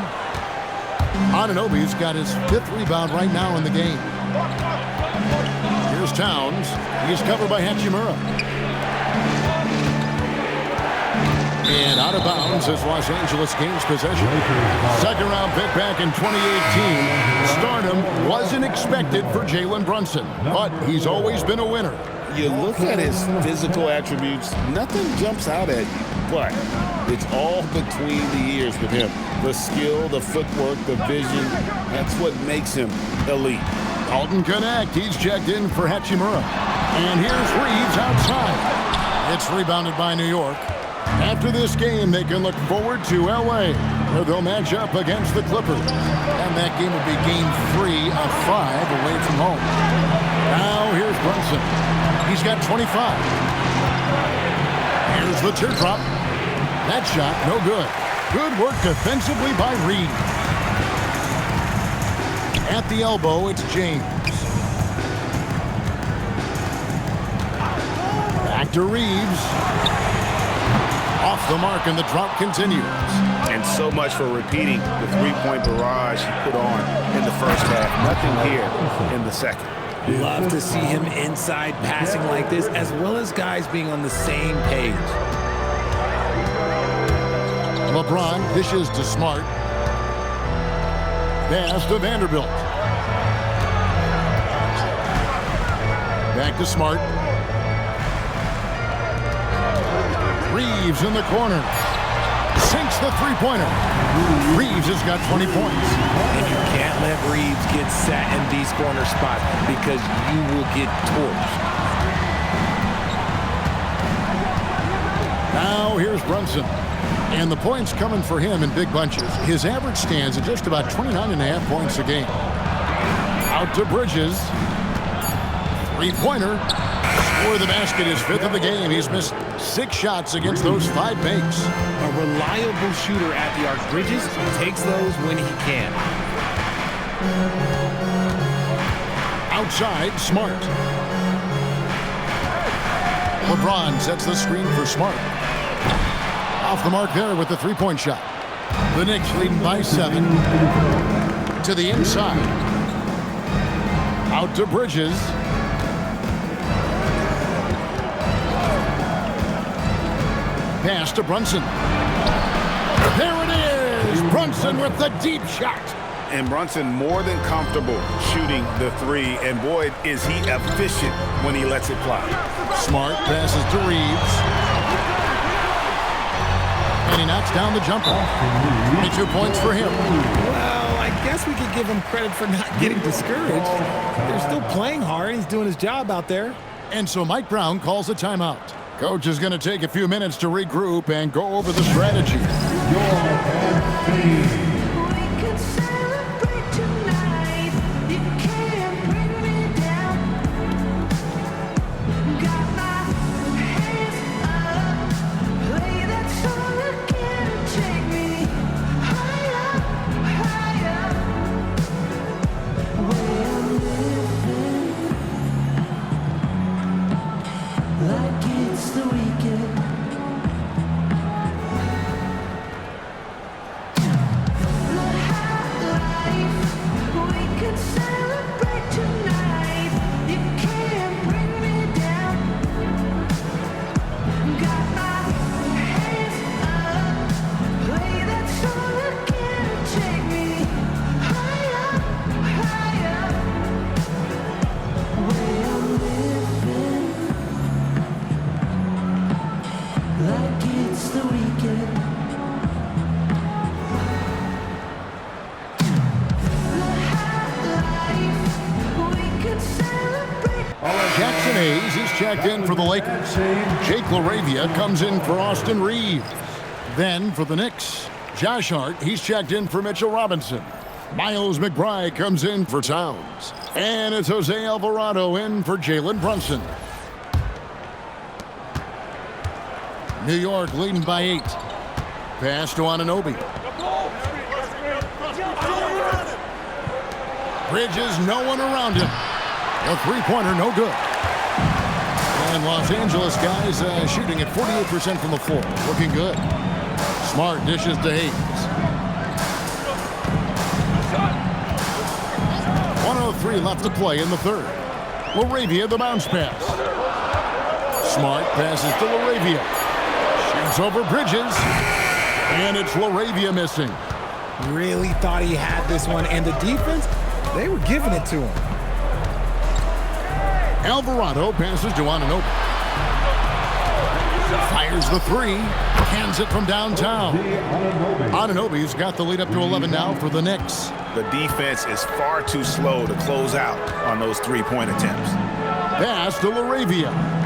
Anunoby's got his 5th rebound right now in the game. Here's Towns. He's covered by Hachimura. And out of bounds as Los Angeles gains possession. Second round pick back in 2018. Stardom wasn't expected for Jalen Brunson, but he's always been a winner. You look at his physical attributes, nothing jumps out at you, but it's all between the ears with him. The skill, the footwork, the vision, that's what makes him elite. Alton Connect, he's checked in for Hachimura. And here's Reeves outside. It's rebounded by New York. After this game, they can look forward to L.A., where they'll match up against the Clippers. And that game will be game 3 of 5 away from home. Now here's Brunson. He's got 25. Here's the teardrop. That shot, no good. Good work defensively by Reed. At the elbow, it's James. Back to Reeves. Off the mark, and the drop continues. And so much for repeating the three-point barrage he put on in the first half. Nothing here in the second. Love to see him inside passing like this, as well as guys being on the same page. LeBron dishes to Smart. Pass to Vanderbilt. Back to Smart. Reeves in the corner. Sinks the three-pointer. Reeves has got 20 points. And you can't let Reeves get sat in these corner spots because you will get torched. Now here's Brunson. And the points coming for him in big bunches. His average stands at just about 29.5 points a game. Out to Bridges. Three-pointer. Score the basket, his 5th of the game. He's missed 6 shots against those 5 makes. A reliable shooter at the arc. Bridges takes those when he can. Outside, Smart. LeBron sets the screen for Smart. Off the mark there with the three-point shot. The Knicks leading by 7. To the inside. Out to Bridges. Pass to Brunson. There it is! Brunson with the deep shot. And Brunson more than comfortable shooting the three. And boy, is he efficient when he lets it fly. Smart passes to Reeves. And he knocks down the jumper. 22 points for him. Well, I guess we could give him credit for not getting discouraged. They're still playing hard. He's doing his job out there. And so Mike Brown calls a timeout. Coach is going to take a few minutes to regroup and go over the strategy. Checked in for the Lakers. Jake LaRavia comes in for Austin Reeves. Then for the Knicks, Josh Hart, he's checked in for Mitchell Robinson. Miles McBride comes in for Towns. And it's Jose Alvarado in for Jalen Brunson. New York leading by 8. Pass to Anunoby. Bridges, no one around him. A three-pointer, no good. And Los Angeles guys shooting at 48% from the floor. Looking good. Smart dishes to Hayes. 1:03 left to play in the third. LaRavia the bounce pass. Smart passes to LaRavia. It's over Bridges. And it's LaRavia missing. Really thought he had this one, and the defense, they were giving it to him. Alvarado passes to Anunoby. Fires the three. Cans it from downtown. Anunoby's got the lead up to 11 now for the Knicks. The defense is far too slow to close out on those three-point attempts. Pass to LaRavia.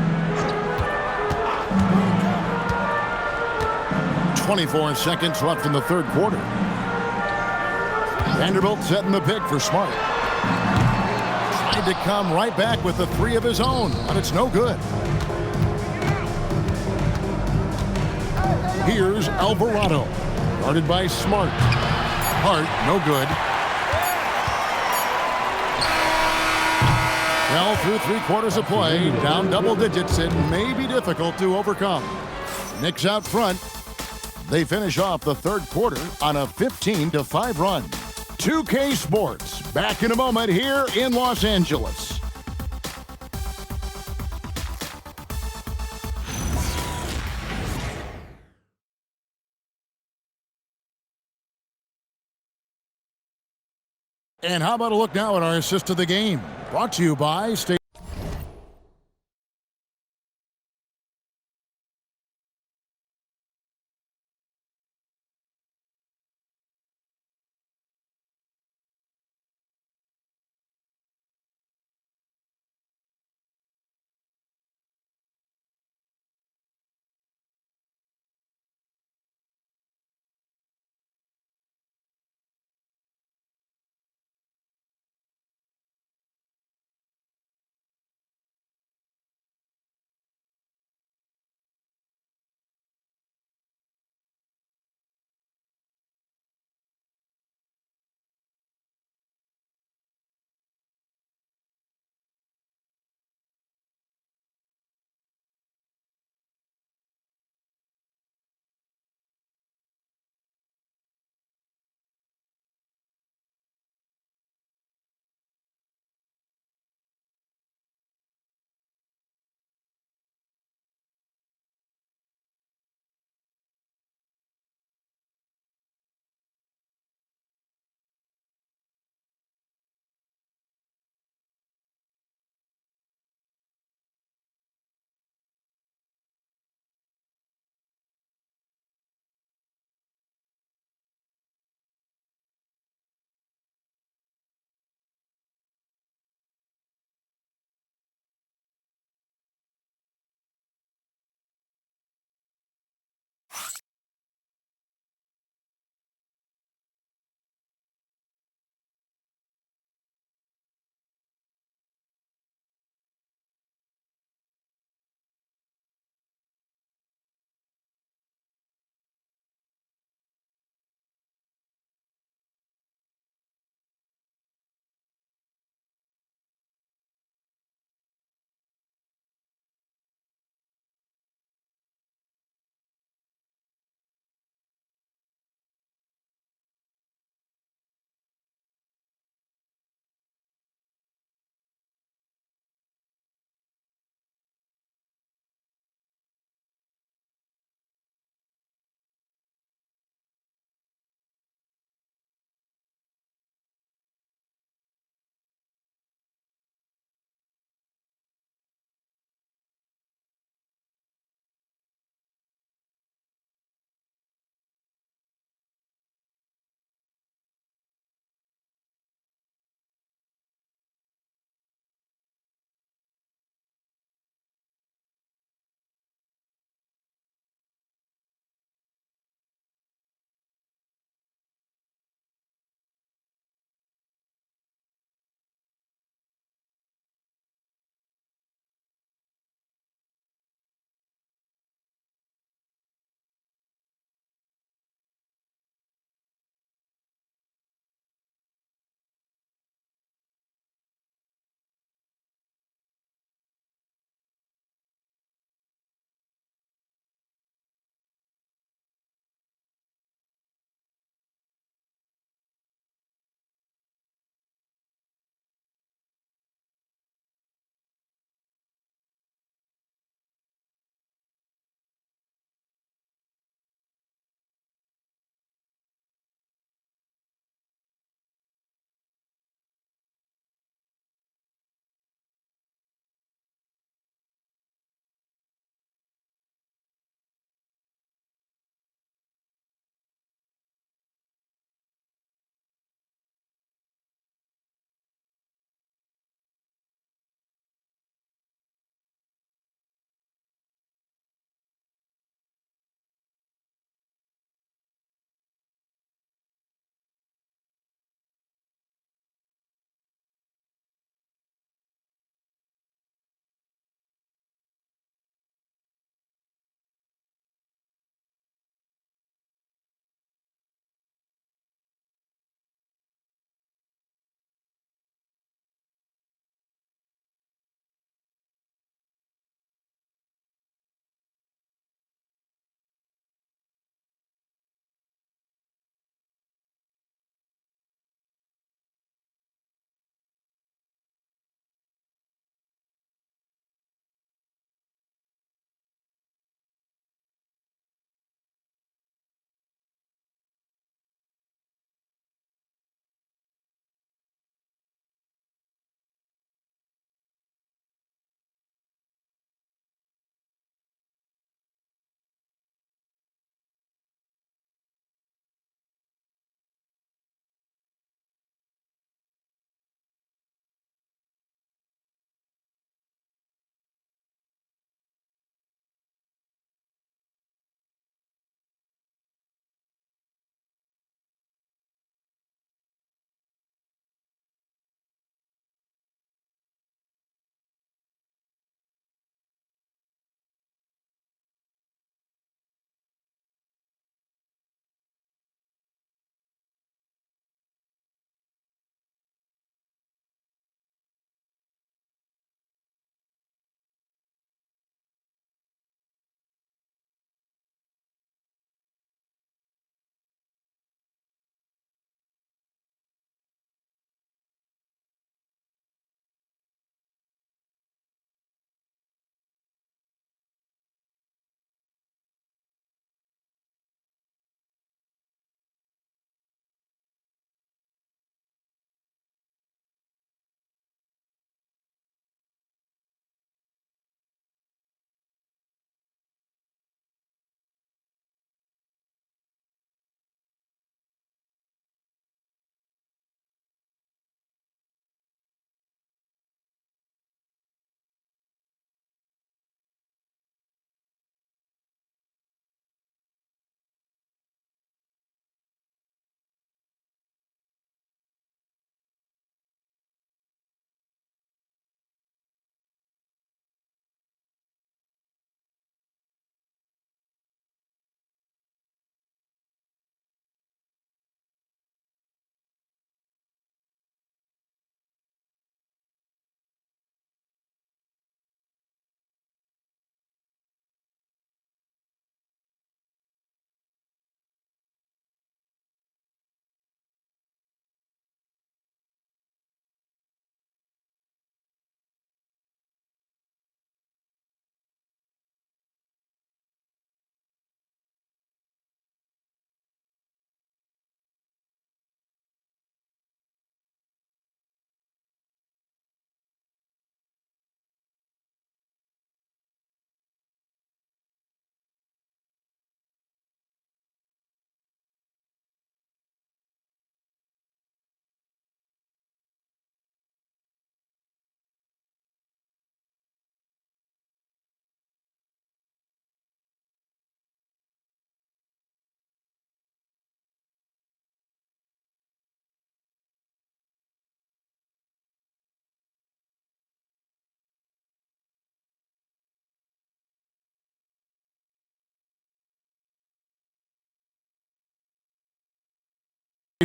24 seconds left in the third quarter. Vanderbilt setting the pick for Smart. Tried to come right back with the three of his own, but it's no good. Here's Alvarado, guarded by Smart. Hart, no good. Well, through 3 quarters of play, down double digits, it may be difficult to overcome. Knicks out front. They finish off the third quarter on a 15-5 run. 2K Sports, back in a moment here in Los Angeles. And how about a look now at our assist of the game? Brought to you by State.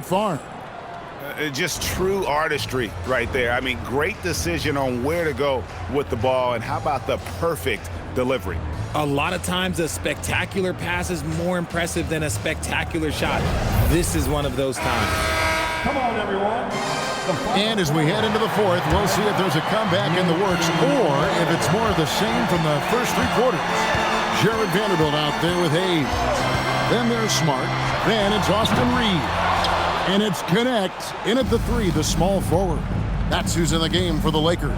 Farm. Just true artistry right there. I mean, great decision on where to go with the ball, and how about the perfect delivery? A lot of times a spectacular pass is more impressive than a spectacular shot. This is one of those times. Come on, everyone. And as we head into the fourth, we'll see if there's a comeback in the works or if it's more of the same from the first three quarters. Jared Vanderbilt out there with Hayes. Then there's Smart. Then it's Austin Reed. And it's Connect in at the three, the small forward. That's who's in the game for the Lakers.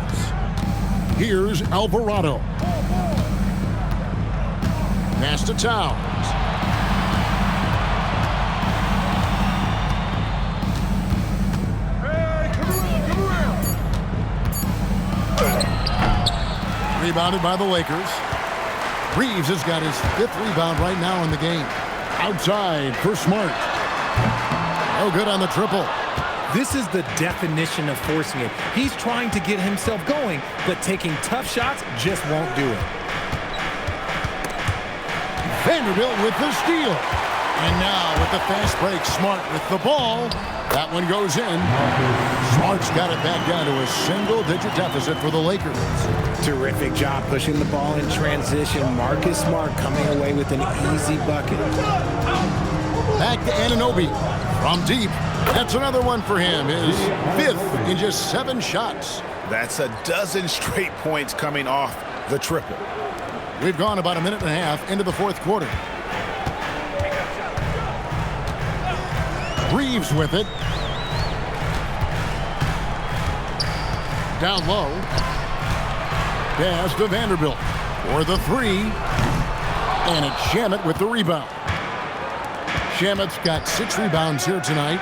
Here's Alvarado. Pass to Towns. Rebounded by the Lakers. Reeves has got his 5th rebound right now in the game. Outside for Smart. No good on the triple. This is the definition of forcing it. He's trying to get himself going, but taking tough shots just won't do it. Vanderbilt with the steal. And now with the fast break, Smart with the ball. That one goes in. Smart's got it back down to a single-digit deficit for the Lakers. Terrific job pushing the ball in transition. Marcus Smart coming away with an easy bucket. Back to Anunoby from deep. That's another one for him. His 5th in just 7 shots. That's a dozen straight points coming off the triple. We've gone about a minute and a half into the fourth quarter. Reeves with it. Down low. Pass to Vanderbilt for the three. And it's Shamet with the rebound. Shamet's got 6 rebounds here tonight.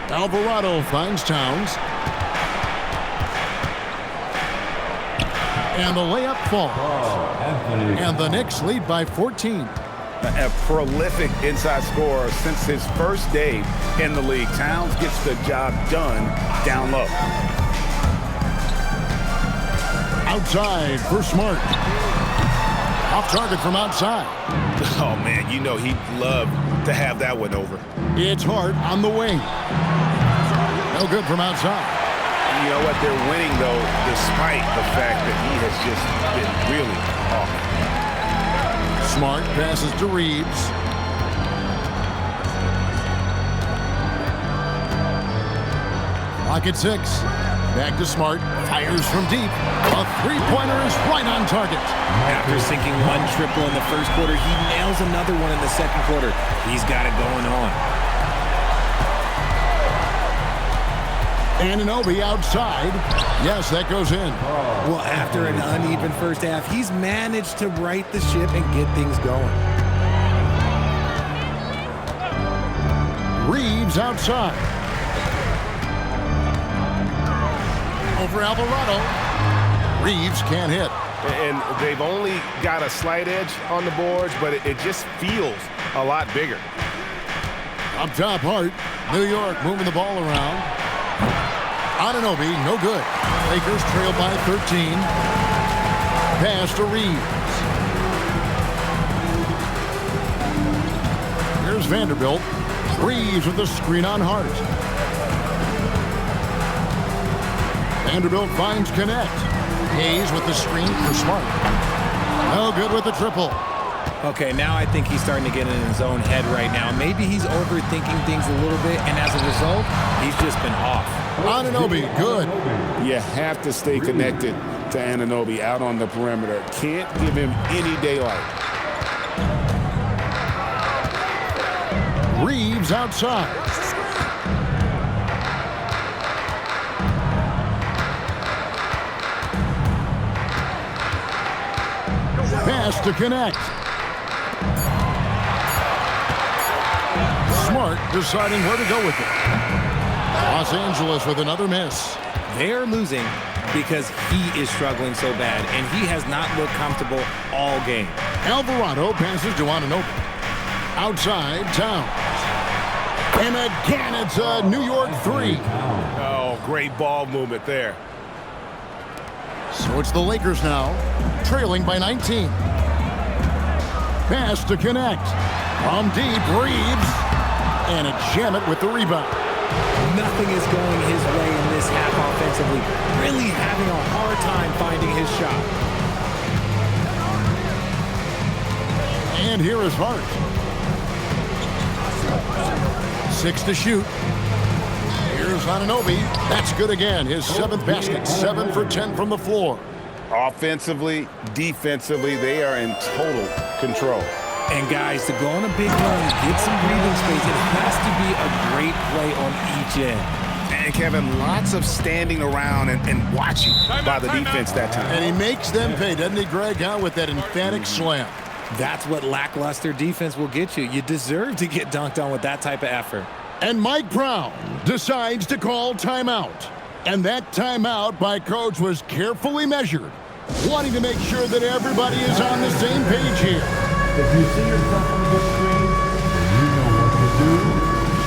Alvarado finds Towns. And the layup falls. And the Knicks lead by 14. A prolific inside scorer since his first day in the league. Towns gets the job done down low. Outside for Smart. Off target from outside. Oh, man, you know he'd love to have that one over. It's Hart on the wing. No good from outside. You know what? They're winning, though, despite the fact that he has just been really off. Smart passes to Reeves. Clock at 6. Back to Smart. Fires from deep. A three-pointer is right on target. After sinking one triple in the first quarter, he nails another one in the second quarter. He's got it going on. Anunoby outside. Yes, that goes in. Well, after an uneven first half, he's managed to right the ship and get things going. Reeves outside. Over Alvarado. Reeves can't hit. And they've only got a slight edge on the boards, but it just feels a lot bigger. Up top, Hart. New York moving the ball around. Anunoby, no good. Lakers trail by 13. Pass to Reeves. Here's Vanderbilt. Reeves with the screen on Hart. Vanderbilt finds Connect. Hayes with the screen for Smart. No good with the triple. Okay, now I think he's starting to get in his own head right now. Maybe he's overthinking things a little bit, and as a result, he's just been off. Anunoby, good. You have to stay connected to Anunoby out on the perimeter. Can't give him any daylight. Reeves outside. Pass to Connect. Smart deciding where to go with it. Los Angeles with another miss. They're losing because he is struggling so bad, and he has not looked comfortable all game. Alvarado passes to Anunoby. Outside, Towns. And again, it's a New York three. Oh, great ball movement there. So it's the Lakers now, trailing by 19. Pass to Connect. From deep, Reeves. And a jam it with the rebound. Nothing is going his way in this half offensively. Really having a hard time finding his shot. And here is Hart. 6 to shoot. Here's Anunoby. That's good again. His 7th basket. 7 for 10 from the floor. Offensively, defensively, they are in total control. And guys, to go on a big run, get some breathing space, it has to be a great play on each end. And Kevin, lots of standing around and watching by the defense that time. And he makes them pay, doesn't he, Greg, with that emphatic slam? That's what lackluster defense will get you. You deserve to get dunked on with that type of effort. And Mike Brown decides to call timeout. And that timeout by Coach was carefully measured, wanting to make sure that everybody is on the same page here. If you see yourself on the screen, then you know what to do.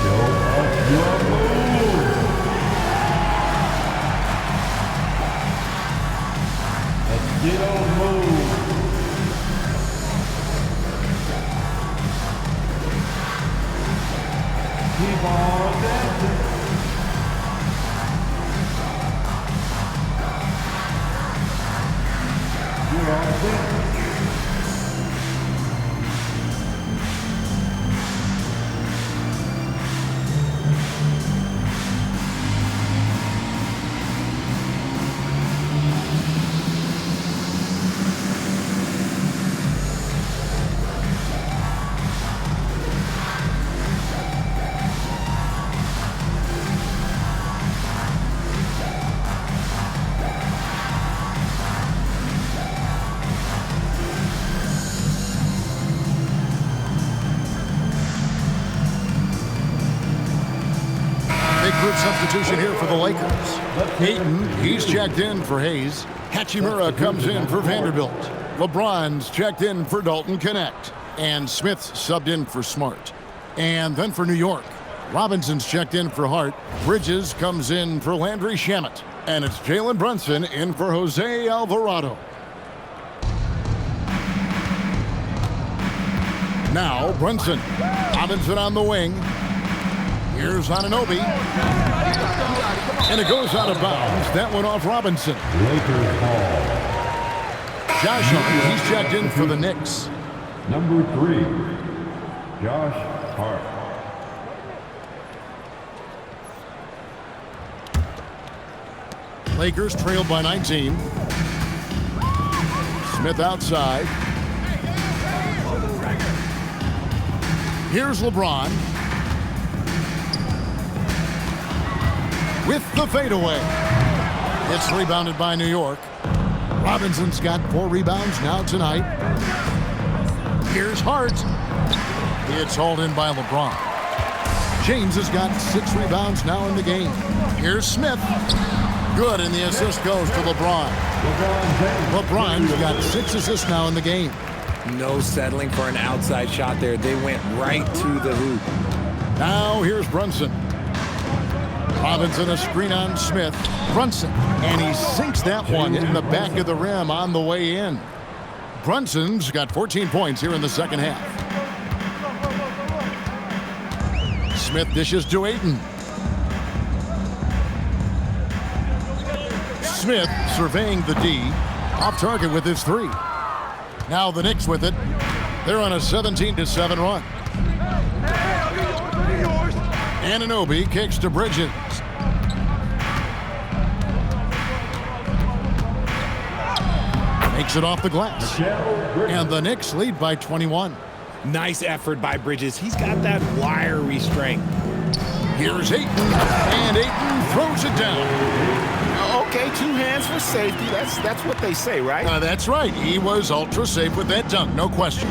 Show us your move. Let's get on move. Keep on dancing. You're on dancing. Group substitution here for the Lakers. Ayton, he's checked in for Hayes. Hachimura comes in for Vanderbilt. LeBron's checked in for Dalton Connect. And Smith's subbed in for Smart. And then for New York, Robinson's checked in for Hart. Bridges comes in for Landry Shamet. And it's Jalen Brunson in for Jose Alvarado. Now Brunson. Robinson on the wing. Here's Anunoby. And it goes out of bounds. That one off Robinson. Lakers ball. Josh Hart, he's checked in for the Knicks. Number 3, Josh Hart. Lakers trailed by 19. Smith outside. Here's LeBron. With the fadeaway. It's rebounded by New York. Robinson's got 4 rebounds now tonight. Here's Hart. It's hauled in by LeBron. James has got 6 rebounds now in the game. Here's Smith. Good, and the assist goes to LeBron. LeBron's got 6 assists now in the game. No settling for an outside shot there. They went right to the hoop. Now here's Brunson. Robinson a screen on Smith. Brunson, and he sinks that one in the back of the rim on the way in. Brunson's got 14 points here in the second half. Smith dishes to Ayton. Smith surveying the D. Off target with his 3. Now the Knicks with it. They're on a 17-7 run. Anunoby kicks to Bridges. Makes it off the glass. And the Knicks lead by 21. Nice effort by Bridges. He's got that wiry strength. Here's Ayton. And Ayton throws it down. Okay, 2 hands for safety. That's what they say, right? That's right. He was ultra safe with that dunk, no question.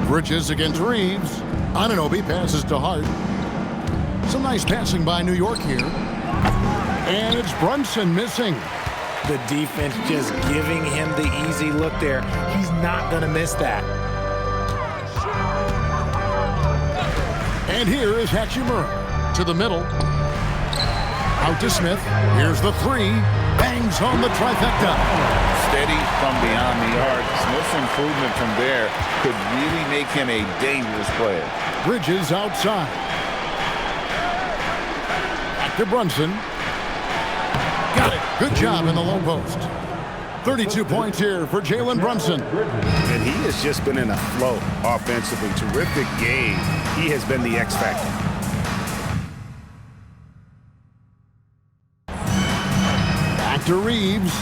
Bridges against Reeves. Anunoby passes to Hart. Some nice passing by New York here. And it's Brunson missing. The defense just giving him the easy look there. He's not going to miss that. And here is Hachimura to the middle. Out to Smith. Here's the 3. Bangs home the trifecta. steady from beyond the arc. Smith's improvement from there could really make him a dangerous player. Bridges outside. Back to Brunson. Got it. Good job in the low post. 32 points here for Jalen Brunson. And he has just been in a flow offensively. Terrific game. He has been the X factor. Back to Reeves.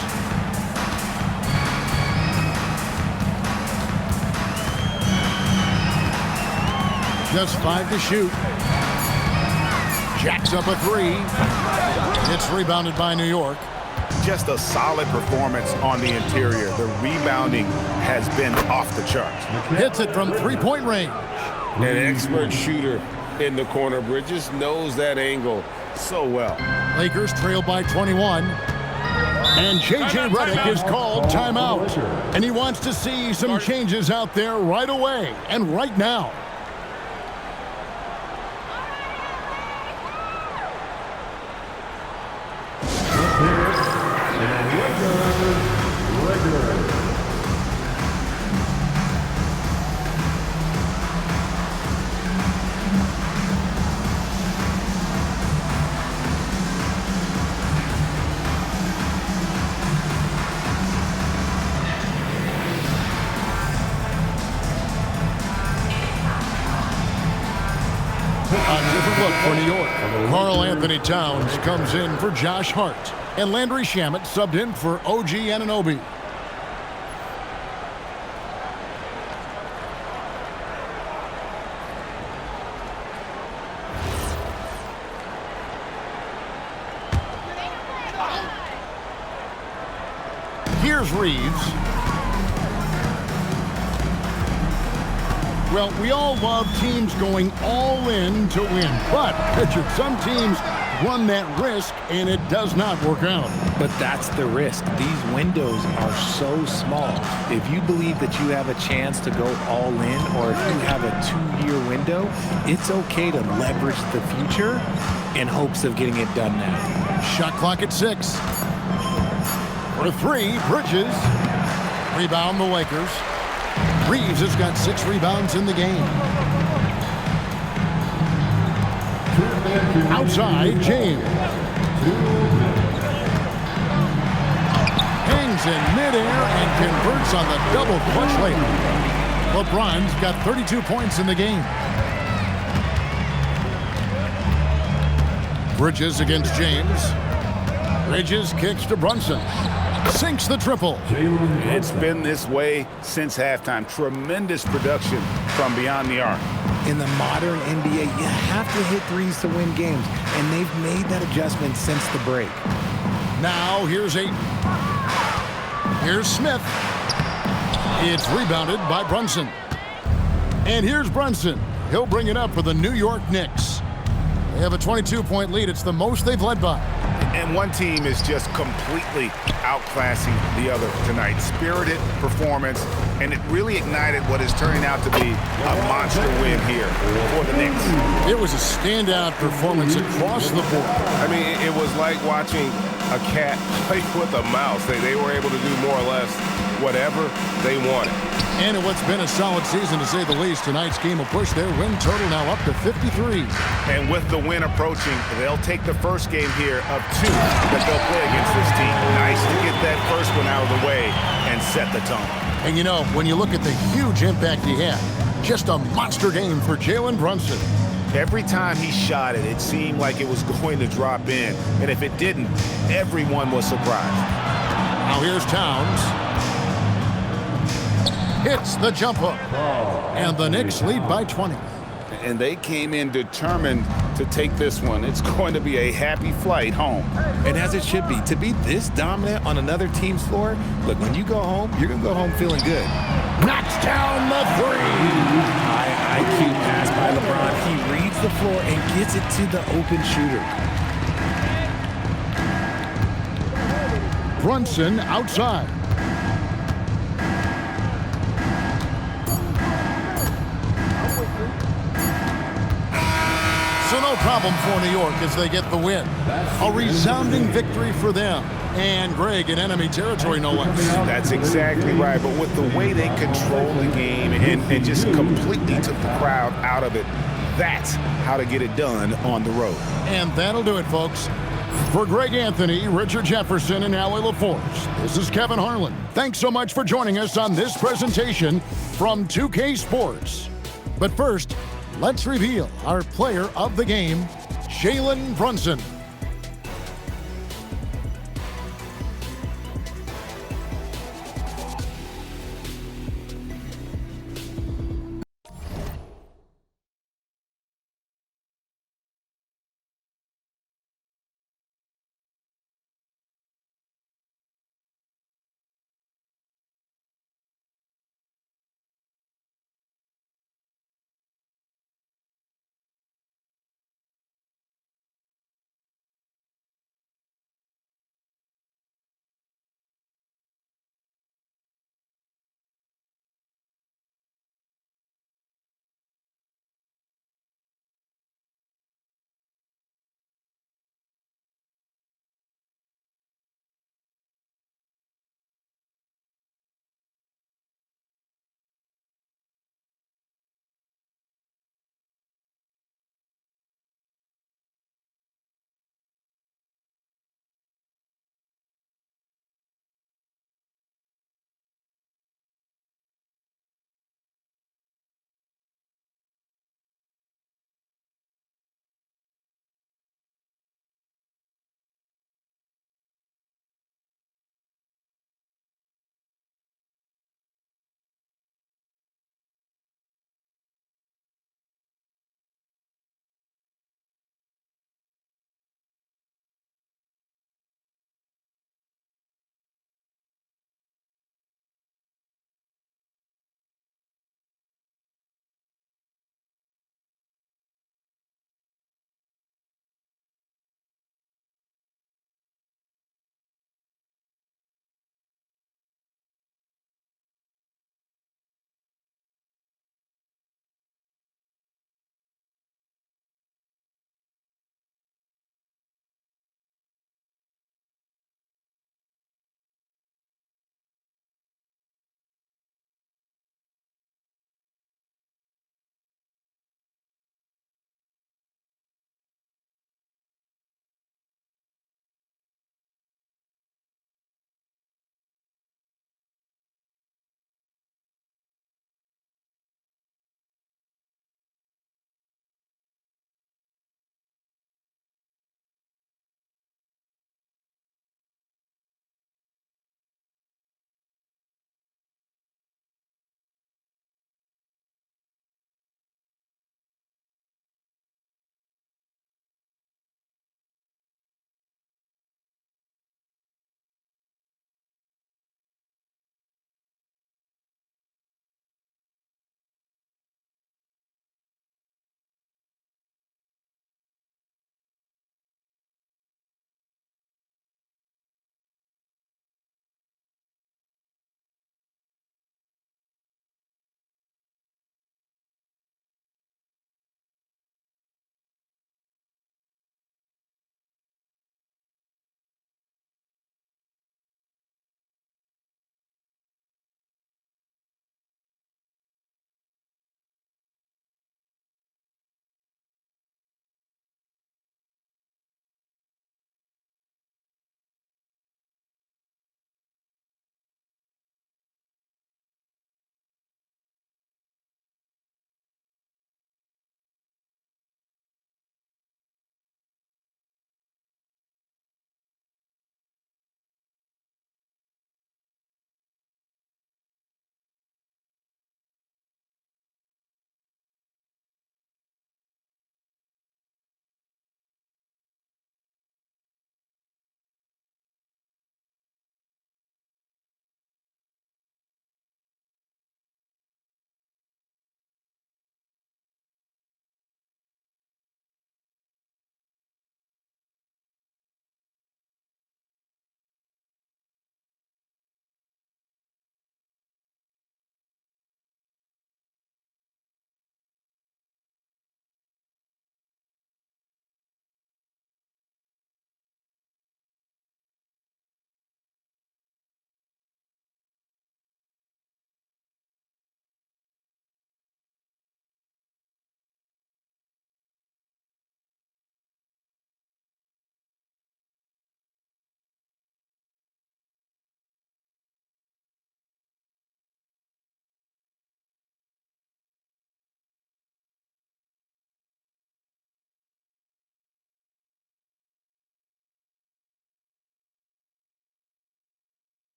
Just 5 to shoot. Jacks up a 3. It's rebounded by New York. Just a solid performance on the interior. The rebounding has been off the charts. Hits it from 3-point range. An expert shooter in the corner. Bridges knows that angle so well. Lakers trail by 21. And J.J. Redick is called timeout. And he wants to see some changes out there right away and right now. A different look for New York. Karl Anthony Towns comes in for Josh Hart. And Landry Shamet subbed in for OG Anunoby. Here's Reeves. Well, we all love teams going all in to win. But, Richard, some teams run that risk, and it does not work out. But that's the risk. These windows are so small. If you believe that you have a chance to go all in, or if you have a 2-year window, it's okay to leverage the future in hopes of getting it done now. Shot clock at 6. For 3, Bridges. Rebound the Lakers. Reeves has got 6 rebounds in the game. Outside, James. Hangs in midair and converts on the double clutch later. LeBron's got 32 points in the game. Bridges against James. Bridges kicks to Brunson. Sinks the triple. It's been this way since halftime. Tremendous production from beyond the arc. In the modern NBA, you have to hit threes to win games, and they've made that adjustment since the break. Now here's Smith. It's rebounded by Brunson. And here's Brunson. He'll bring it up for the New York Knicks. They have a 22-point lead. It's the most they've led by. And one team is just completely outclassing the other tonight. Spirited performance, and it really ignited what is turning out to be a monster win here for the Knicks. It was a standout performance across the board. I mean, it was like watching a cat play with a mouse. They were able to do more or less whatever they wanted. And in what's been a solid season, to say the least, tonight's game will push their win total now up to 53. And with the win approaching, they'll take the first game here of 2 that they'll play against this team. Nice to get that first one out of the way and set the tone. And you know, when you look at the huge impact he had, just a monster game for Jalen Brunson. Every time he shot it, it seemed like it was going to drop in. And if it didn't, everyone was surprised. Now here's Towns. Hits the jump hook. And the Knicks lead by 20. And they came in determined to take this one. It's going to be a happy flight home. And as it should be, to be this dominant on another team's floor, look, when you go home, you're going to go home feeling good. Knocks down the 3. High IQ pass by LeBron. He reads the floor and gets it to the open shooter. Brunson outside. So no problem for New York as they get the win. A resounding victory for them. And Greg, in enemy territory, no less. That's exactly right. But with the way they control the game and just completely took the crowd out of it, that's how to get it done on the road. And that'll do it, folks. For Greg Anthony, Richard Jefferson, and Allie LaForce, this is Kevin Harlan. Thanks so much for joining us on this presentation from 2K Sports. But first, let's reveal our player of the game, Jalen Brunson.